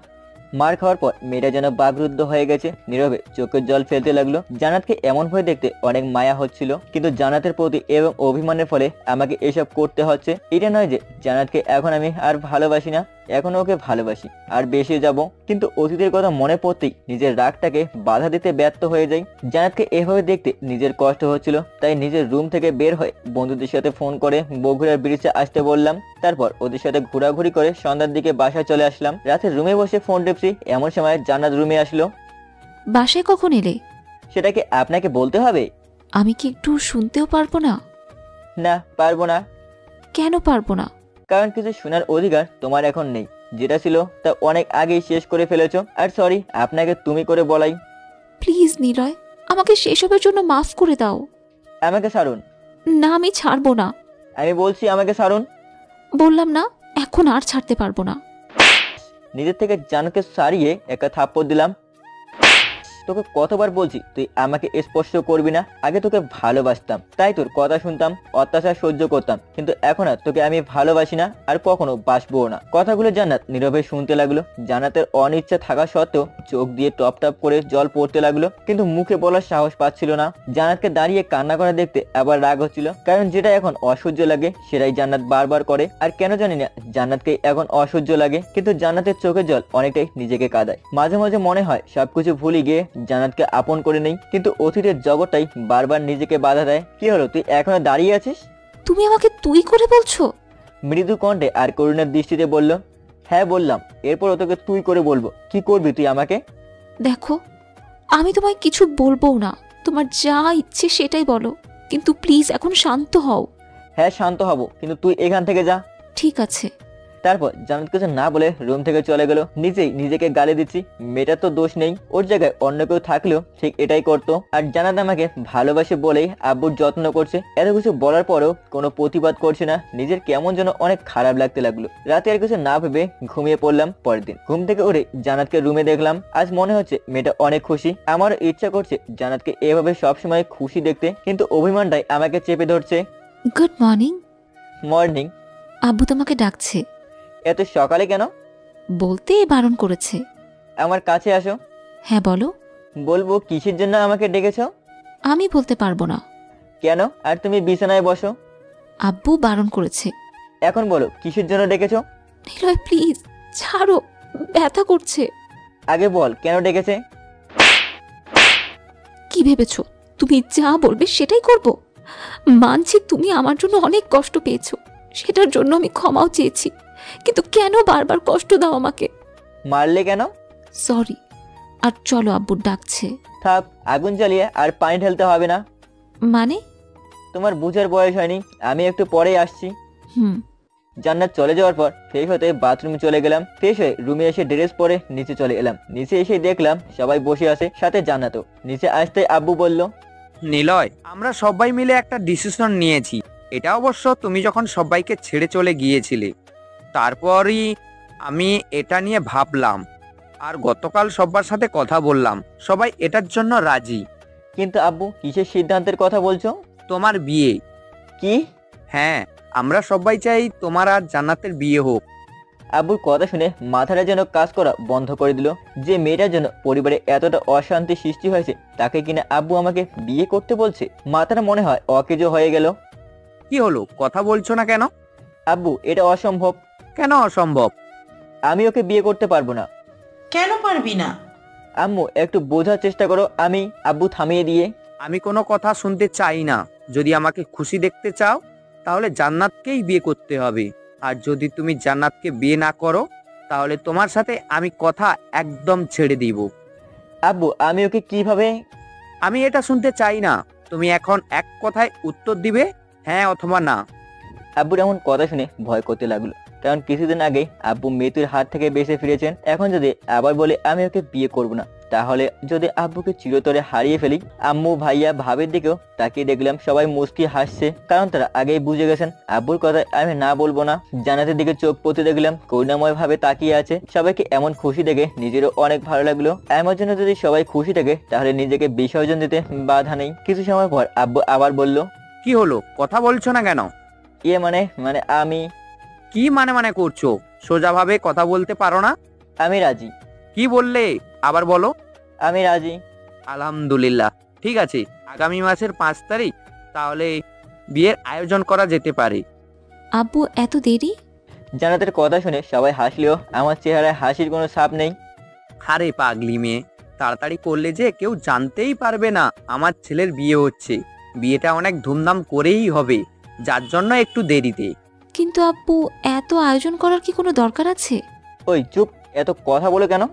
মার খাওয়ার পর মেয়েটা যেন বাকরুদ্ধ হয়ে গেছে, নীরবে চোখের জল ফেলতে লাগলো। জান্নাতকে এমন ভাবে দেখতে অনেক মায়া হচ্ছিল, কিন্তু জান্নাতের প্রতি এবং অভিমানের ফলে আমাকে এসব করতে হচ্ছে। এটা নয় যে জান্নাতকে এখন আমি আর ভালোবাসি না, এখনো ওকে ভালোবাসি, আর বেশি যাব। কিন্তু অতীতের কথা মনে পড়তেই নিজের রাগটাকে বাধা দিতে ব্যর্থ হয়ে যাই। জান্নাতকে এভাবে দেখতে নিজের কষ্ট হচ্ছিল, তাই নিজের রুম থেকে বের হয়ে বন্ধুদের সাথে ফোন করে বগুড়ার ব্রিজে আসতে বললাম। তারপর ওদের সাথে ঘোরাঘুরি করে সন্ধ্যার দিকে বাসায় চলে আসলাম। রাতে রুমে বসে ফোন টিপছি, এমন সময় জান্নাত রুমে আসলো। বাসায় কখন এলে? সেটা কি আপনাকে বলতে হবে? আমি কি একটু শুনতেও পারবো না? না, পারবো না। কেন পারবো না? কারণ কিছু শোনার অধিকার তোমার এখন নেই। যেটা ছিল তা অনেক আগেই শেষ করে ফেলেছো। আর সরি, আপনাকে তুমি করে বলাই। প্লিজ নিলয়, আমাকে সেসবের জন্য মাফ করে দাও। আমাকে ছাড়ুন। না, আমি ছাড়বো না। আমি বলছি আমাকে ছাড়ুন। বললাম না, এখন আর ছাড়তে পারবো না। নিজের থেকে জানকে সারিয়ে একটা থাপ্পড় দিলাম। তোকে কতবার বলছি তুই আমাকে স্পর্শ করবি না। আগে তোকে ভালোবাসতাম, তাই তোর কথা শুনতাম, অত্যাচার সহ্য করতাম, কিন্তু এখন আর তোকে আমি ভালোবাসি না, আর কখনো বাসবো না। কথাগুলো জান্নাত নীরবে শুনতে লাগলো। জান্নাতের অনিচ্ছা থাকা সত্ত্বেও চোখ দিয়ে টপ টপ করে জল পড়তে লাগলো, কিন্তু মুখে বলার সাহস পাচ্ছিল না। জান্নাতকে দাঁড়িয়ে কান্না করা দেখতে আবার রাগ হচ্ছিল, কারণ যেটা এখন অসহ্য লাগে সেটাই জান্নাত বারবার করে। আর কেন জানি না জান্নাতকে এখন অসহ্য লাগে, কিন্তু জান্নাতের চোখের জল অনেকটাই নিজেকে কাঁদায়। মাঝে মাঝে মনে হয় সবকিছু ভুলে গিয়ে জান্নাতকে আপন করে নেই, কিন্তু অতীতের জগৎটাই বারবার নিজেকে বাধা দেয়। কি হলো, তুই এখনো দাঁড়িয়ে আছিস? তুমি আমাকে তুই করে বলছো? মৃদু কণ্ঠে আর করুণার দৃষ্টিতে বলল। হ্যাঁ বললাম, এরপর তোকে তুই করে বলবো। কি করবি তুই আমাকে? দেখো, আমি তোমায় কিছু বলবো না, তোমার যা ইচ্ছে সেটাই বলো, কিন্তু প্লিজ এখন শান্ত হও। হ্যাঁ শান্ত হব, কিন্তু তুই এখান থেকে যা। ঠিক আছে। তারপর জান্নাত কিছু না বলে রুম থেকে চলে গেল। নিজেই নিজেকে গালি দিচ্ছি, মেয়েটার তো দোষ নেই, ওর জায়গায় অন্য কেউ থাকলেও ঠিক এটাই করতো। আর জান্নাত আমাকে ভালোবাসে বলেই আব্বুর যত্ন করছে। এত কিছু বলার পরেও কোনো প্রতিবাদ করছে না। নিজের কেমন যেন অনেক খারাপ লাগতে লাগলো। রাতে আর কিছু না ভেবে ঘুমিয়ে পড়লাম। পরের দিন ঘুম থেকে উঠে জান্নাতকে রুমে দেখলাম। আজ মনে হচ্ছে মেয়েটা অনেক খুশি। আমার ইচ্ছা করছে জান্নাতকে এভাবে সবসময় খুশি দেখতে, কিন্তু অভিমানটাই আমাকে চেপে ধরছে। Good morning. মর্নিং। আব্বু তোমাকে ডাকছে। এত সকালে কেন? বলতে বারণ করেছে। আমার কাছে আসো। হ্যাঁ বলো। বলবো কিসের জন্য আমাকে ডেকেছো? আমি বলতে পারবো না। কেন? আর তুমি বিছানায় বসো। আব্বু বারণ করেছে। এখন বলো কিসের জন্য ডেকেছো? নিলয় প্লিজ ছাড়ো, ব্যথা করছে। আগে বল কেন ডেকেছে? কি ভেবেছো তুমি যা বলবে সেটাই করব? মানছি তুমি আমার জন্য অনেক কষ্ট পেয়েছো, সেটার জন্য আমি ক্ষমাও চেয়েছি, কিন্তু কেন বারবার কষ্ট দাও আমাকে? মারলে কেন? সরি। আর চলো, আব্বু ডাকছে। থাক, আগুন জ্বালিয়ে আর পানি ঢালতে হবে না। মানে? তোমার বুঝার বয়স হয়নি, আমি একটু পরেই আসছি। জান্নাত চলে যাওয়ার পর ফ্রেশ হতে বাথরুমে চলে গেলাম। ফ্রেশ হয়ে রুমে এসে ড্রেস পরে নিচে চলে এলাম। নিচে এসে দেখলাম সবাই বসে আছে, সাথে জান্নাতও। নিচে আসতে আব্বু বলল, নিলয়, আমরা সবাই মিলে একটা ডিসিশন নিয়েছি। এটা অবশ্য তুমি যখন সবাইকে ছেড়ে চলে গিয়েছিলে, তারপরই আমি এটা নিয়ে ভাবলাম, আর গতকাল সবার সাথে কথা বললাম, সবাই এটার জন্য রাজি। কিন্তু আব্বু কিসের সিদ্ধান্তের কথা বলছো? তোমার বিয়ে। কি? হ্যাঁ, আমরা সবাই চাই তোমার আর জান্নাতের বিয়ে হোক। আব্বুর কথা শুনে মাথাটা যেন কাজ করা বন্ধ করে দিল। যে মেয়েটার জন্য পরিবারে এতটা অশান্তি সৃষ্টি হয়েছে, তাকে কিনা আব্বু আমাকে বিয়ে করতে বলছে। মাথাটা মনে হয় অকেজো হয়ে গেল। কি হলো, কথা বলছো না কেন? আব্বু এটা অসম্ভব। কেন অসম্ভব? আমি ওকে বিয়ে করতে পারবো না। কেন পারবি না? আম্মু একটু বোঝার চেষ্টা করো। আব্বু থামিয়ে দিয়ে, আমি কোনো কথা শুনতে চাই না। যদি আমাকে খুশি দেখতে চাও তাহলে জান্নাতকেই বিয়ে করতে হবে, আর যদি তুমি জান্নাতকে বিয়ে না করো তাহলে তোমার সাথে আমি কথা একদম ছেড়ে দিব। আব্বু আমি ওকে কিভাবে? আমি এটা শুনতে চাই না। তুমি এখন এক কথায় উত্তর দিবে, হ্যাঁ অথবা না। আব্বুর এমন কথা শুনে ভয় করতে লাগলো, কারণ কিছুদিন আগে আব্বু মৃত্যুর হাত থেকে বেঁচে ফিরেছেন। এখন যদি আবার বলে আমি ওকে বিয়ে করব না, তাহলে যদি আব্বুকে চিরতরে হারিয়ে ফেলি। আম্মু ভাইয়া ভাবির দিকেও তাকিয়ে দেখলাম সবাই মুস্কি হাসছে, কারণ তারা আগেই বুঝে গেছেন আব্বুর কথায় আমি না বলবো না। জান্নাতের দিকে চোখ পড়তে দেখলাম করুণাময় ভাবে তাকিয়ে আছে। সবাইকে এমন খুশি দেখে নিজেরও অনেক ভালো লাগলো। আমার জন্য যদি সবাই খুশি থাকে তাহলে নিজেকে বিসর্জন দিতে বাধা নেই। কিছু সময় পর আব্বু আবার বলল, কি হলো, কথা বলছো না কেন? ইয়ে মানে মানে আমি কি মানে করছো? সোজাভাবে কথা বলতে পারো না? আমি রাজি। কি বললে, আবার বলো। আমি রাজি। আলহামদুলিল্লাহ, ঠিক আছে, আগামী মাসের 5 তারিখ তাহলে বিয়ের আয়োজন করা যেতে পারে। আব্বু এত দেরি? জান্নাতের কথা শুনে সবাই হাসলেও আমার চেহারায় হাসির কোনো ছাপ নেই। আরে পাগলি মেয়ে, তাড়াতাড়ি করলে যে কেউ জানতেই পারবে না আমার ছেলের বিয়ে হচ্ছে। বিয়েটা অনেক ধুমধাম করেই হবে, যার জন্য একটু দেরিতে। কিন্তু আব্বু এত আয়োজন করার কি কোনো দরকার আছে? ওই চুপ, এত কথা বলে কেন?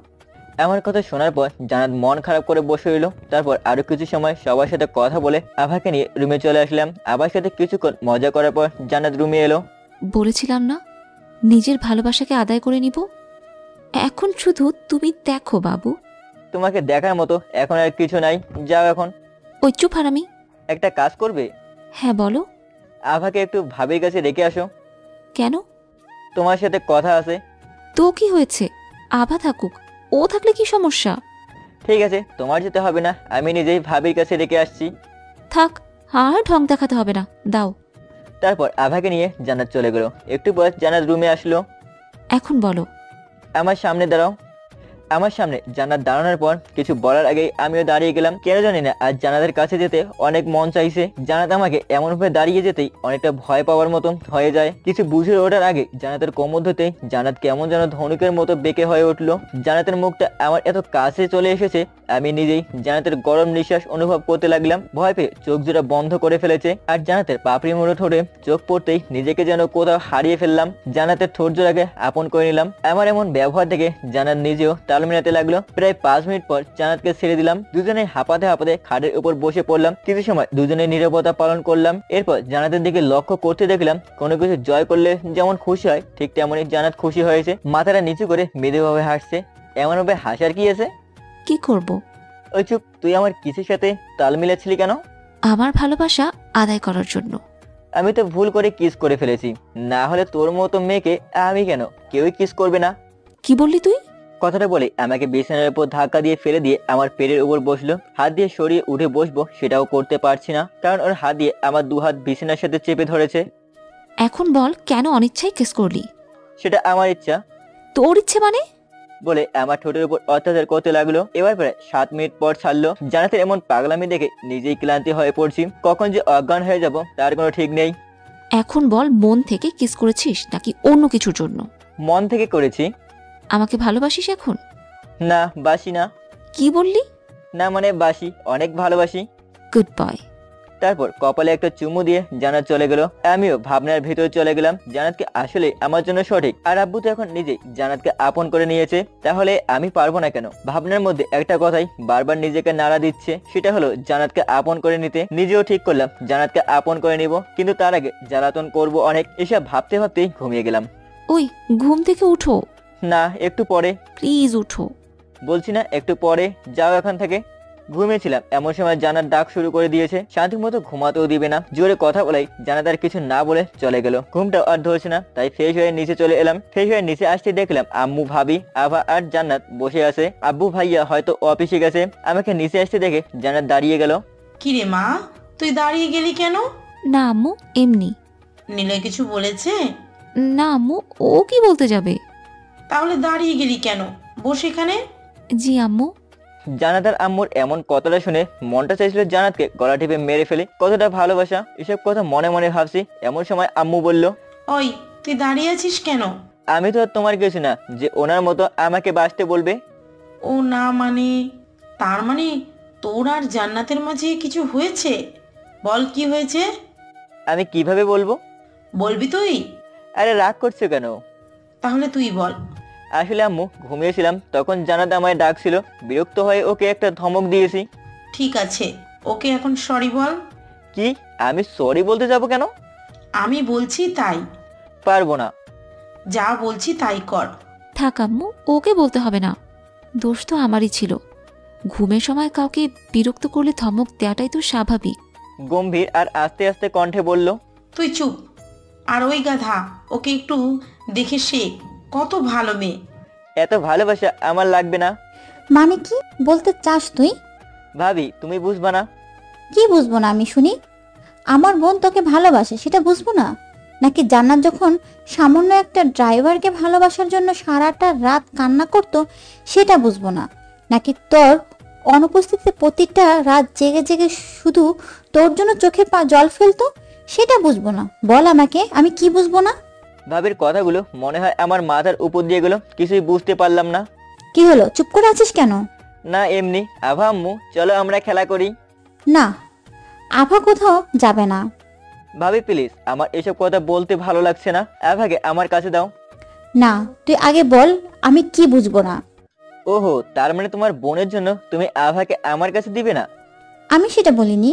আমার কথা শোনার পর জান্নাত মন খারাপ করে বসে রইল। তারপর আরো কিছু সময় সবার সাথে কথা বলে আভাকে নিয়ে রুমে চলে আসলাম। আবার সাথে কিছুক্ষণ মজা করার পর জান্নাত রুমে এলো। বলেছিলাম না নিজের ভালোবাসাকে আদায় করে নিব। এখন শুধু তুমি দেখো বাবু। তোমাকে দেখার মতো এখন আর কিছু নাই, যাও এখন। ওই চুপ হারামি। একটা কাজ করবে? হ্যাঁ বলো। আভাকে একটু ভাবির কাছে রেখে আসো। কেন? তোমার সাথে কথা আছে। তো কি হয়েছে, আভা থাকুক, ও থাকলে কি সমস্যা? ঠিক আছে, তোমার যেতে হবে না, আমি নিজেই ভাবির কাছে রেখে আসছি। থাক, আর ঢং দেখাতে হবে না, দাও। তারপর আভাকে নিয়ে জান্নাত চলে গেল। একটু পর জান্নাত রুমে আসলো। এখন বলো। আমার সামনে দাঁড়াও। আমার সামনে জান্নাত দাঁড়ানোর পর কিছু বলার আগেই আমিও দাঁড়িয়ে গেলাম। কেন জানি না আজ জান্নাতের কাছে যেতে অনেক মন চাইছে। জান্নাত আমাকে এমনভাবে দাঁড়িয়ে যেতেই অনেকটা ভয় পাওয়ার মতন হয়ে যায়। কিছু বুঝে ওঠার আগে জান্নাতের কোমর ধরতে জান্নাত কেমন যেন ধনুকের মতো বেঁকে হয়ে উঠলো। জান্নাতের মুখটা আমার এত কাছে চলে এসেছে, আমি নিজেই জান্নাতের গরম নিঃশ্বাস অনুভব করতে লাগলাম। ভয় পেয়ে চোখ জোড়া বন্ধ করে ফেলেছে। আর জান্নাতের পাপড়ি মুড়ো ঠোঁটে চোখ পড়তেই নিজেকে যেন কোথাও হারিয়ে ফেললাম। জান্নাতের ঠোঁট জোড়াকে আপন করে নিলাম। আমার এমন ব্যবহার দেখে জান্নাত নিজেও তাল মেলাতে লাগলো। প্রায় 5 মিনিট পর জান্নাতকে ছেড়ে দিলাম। দুজনে হাঁপাতে হাঁপাতে খাটের উপর বসে পড়লাম। কিছু সময় দুজনে নীরবতা পালন করলাম। এরপর জান্নাতের দিকে লক্ষ্য করতে দেখলাম কোনো কিছু জয় করলে যেমন খুশি হয় ঠিক তেমনই জান্নাত খুশি হয়েছে। মাথাটা নিচু করে মৃদুভাবে হাসছে। এমন ভাবে হাসার কি আছে? কি করব? ওই চুপ, তুই আমার কিছুর সাথে তাল মিলাচ্ছিলি কেন? আমার ভালোবাসা আদায় করার জন্য। আমি তো ভুল করে কিস করে ফেলেছি, না হলে তোর মতো মেয়েকে আমি কেন, কেউই কিস করবে না। কি বললি তুই? কথাটা বলে আমাকে বিছানার উপর ধাক্কা দিয়ে ফেলে দিয়ে আমার পেটের উপর বসলো। হাত দিয়ে সরিয়ে উঠে বসবো সেটাও করতে পারছি না, কারণ ওর হাত দিয়ে আমার 2 হাত বিছানার সাথে চেপে ধরেছে। এখন বল, কেন অনিচ্ছায় কিস করলি? সেটা আমার ইচ্ছা। তোর ইচ্ছে মানে? বলে আমার ঠোঁটের উপর অত্যাচার করতে লাগলো। এবার প্রায় 7 মিনিট পর ছাড়লো। জান্নাতের এমন পাগলামি দেখে নিজেই ক্লান্তি হয়ে পড়ছি। কখন যে অজ্ঞান হয়ে যাব তার কোনো ঠিক নেই। এখন বল, মন থেকে কিস করেছিস নাকি অন্য কিছুর জন্য? মন থেকে করেছি। আমাকে ভালোবাসিস এখন? না, বাসি না। কি বললি? না মানে বাসি, অনেক ভালোবাসি। Good boy. তারপর কপালে একটা চুমু দিয়ে জান্নাত চলে গেল। আমিও ভাবনার ভিতরে চলে গেলাম। জান্নাতকে আসলে আমার জন্য সঠিক, আর আব্বু তো এখন নিজেই জান্নাতকে আপন করে নিয়েছে, তাহলে আমি পারবো না কেন? ভাবনার মধ্যে একটা কথাই বারবার নিজেকে নাড়া দিচ্ছে, সেটা হলো জান্নাতকে আপন করে নিতে। নিজেও ঠিক করলাম জান্নাতকে আপন করে নিব, কিন্তু তার আগে জ্বালাতন করব অনেক। এসব ভাবতে ভাবতেই ঘুমিয়ে গেলাম। ওই ঘুম থেকে উঠো। না, একটু পরে। প্লিজ উঠো। বলছি না একটু পরে, যাও এখান থেকে। ঘুমিয়েছিলাম এমন সময় জান্নাত ডাক শুরু করে দিয়েছে। শান্তি মতো ঘুমাতেও দিবে না। জোরে কথা বলাই জান্নাত আর কিছু না বলে চলে গেল। ঘুমটা আর ধরছে না, তাই ফ্রেশ হয়ে নিচে চলে এলাম। ফ্রেশ হয়ে নিচে আসতে দেখলাম আম্মু, ভাবি, আভা আর জান্নাত বসে আছে। আব্বু ভাইয়া হয়তো অফিসে গেছে। আমাকে নিচে আসতে দেখে জান্নাত দাঁড়িয়ে গেল। কি রে মা, তুই দাঁড়িয়ে গেলি কেন? না আম্মু, এমনি। নিলয় কিছু বলেছে? না আম্মু, ও কি বলতে যাবে? তাহলে দাঁড়িয়ে গেলি কেন? বস এখানে। জি আম্মু। জান্নাত আর আম্মুর এমন কথাটা শুনে মনটা চাইছিল জান্নাতকে গলা টিপে মেরে ফেলে। কতটা ভালোবাসা, এসব কথা মনে মনে ভাবছি। এমন সময় আম্মু বলল, ওই তুই দাঁড়িয়ে আছিস কেন? আমি তো আর তোমার কিছু না যে ওনার মতো আমাকে বাঁচতে বলবে। ও না মানে, তার মানে তোর আর জান্নাতের মাঝে কিছু হয়েছে? বল কি হয়েছে? আমি কিভাবে বলবো? বলবি তুই? আরে রাগ করছো কেন? তাহলে তুই বল। আসলে আম্মু ঘুমিয়েছিলাম, তখন জান্নাত আমায় ডাকছিল, বিরক্ত হয়ে ওকে একটা ধমক দিয়েছি। ঠিক আছে, ওকে এখন সরি বল। কি? আমি সরি বলতে যাব কেন? আমি বলছি তাই। পারবো না। যা বলছি তাই কর। থাক আম্মু, ওকে বলতে হবে না, দোষ তো আমারই ছিল। ঘুমের সময় কাউকে বিরক্ত করলে ধমক দেওয়াটাই তো স্বাভাবিক। গম্ভীর আর আস্তে আস্তে কণ্ঠে বলল, তুই চুপ। আর ওই গাধা, ওকে একটু দেখে শেখ, কত ভালো মেয়ে। এত ভালোবাসা আমার লাগবে না। মানে কি বলতে চাস তুই? ভাবি তুমি বুঝবা না। কি বুঝবো না আমি শুনি? আমার বোন তোকে ভালোবাসে সেটা বুঝবো না? নাকি জান্নাত যখন সামান্য একটা ড্রাইভারকে ভালোবাসার জন্য সারাটা রাত কান্না করতো সেটা বুঝবো না? নাকি তোর অনুপস্থিতিতে প্রতিটা রাত জেগে জেগে শুধু তোর জন্য চোখে জল ফেলতো সেটা বুঝবো না? বল আমাকে, আমি কি বুঝবো না? ভাবির কথাগুলো মনে হয় আমার মাথার উপর দিয়ে গেল, কিছুই বুঝতে পারলাম না। কি হলো, চুপ করে আছিস কেন? না এমনি। আভা আম্মু চলো আমরা খেলা করি। না, আভা কোথাও যাবে না। ভাবি প্লিজ, আমার এসব কথা বলতে ভালো লাগছে না, আভাকে আমার কাছে দাও। না, তুই আগে বল আমি কি বুঝবো না। ওহো, তার মানে তোমার বোনের জন্য তুমি আভাকে আমার কাছে দিবে না? আমি সেটা বলিনি।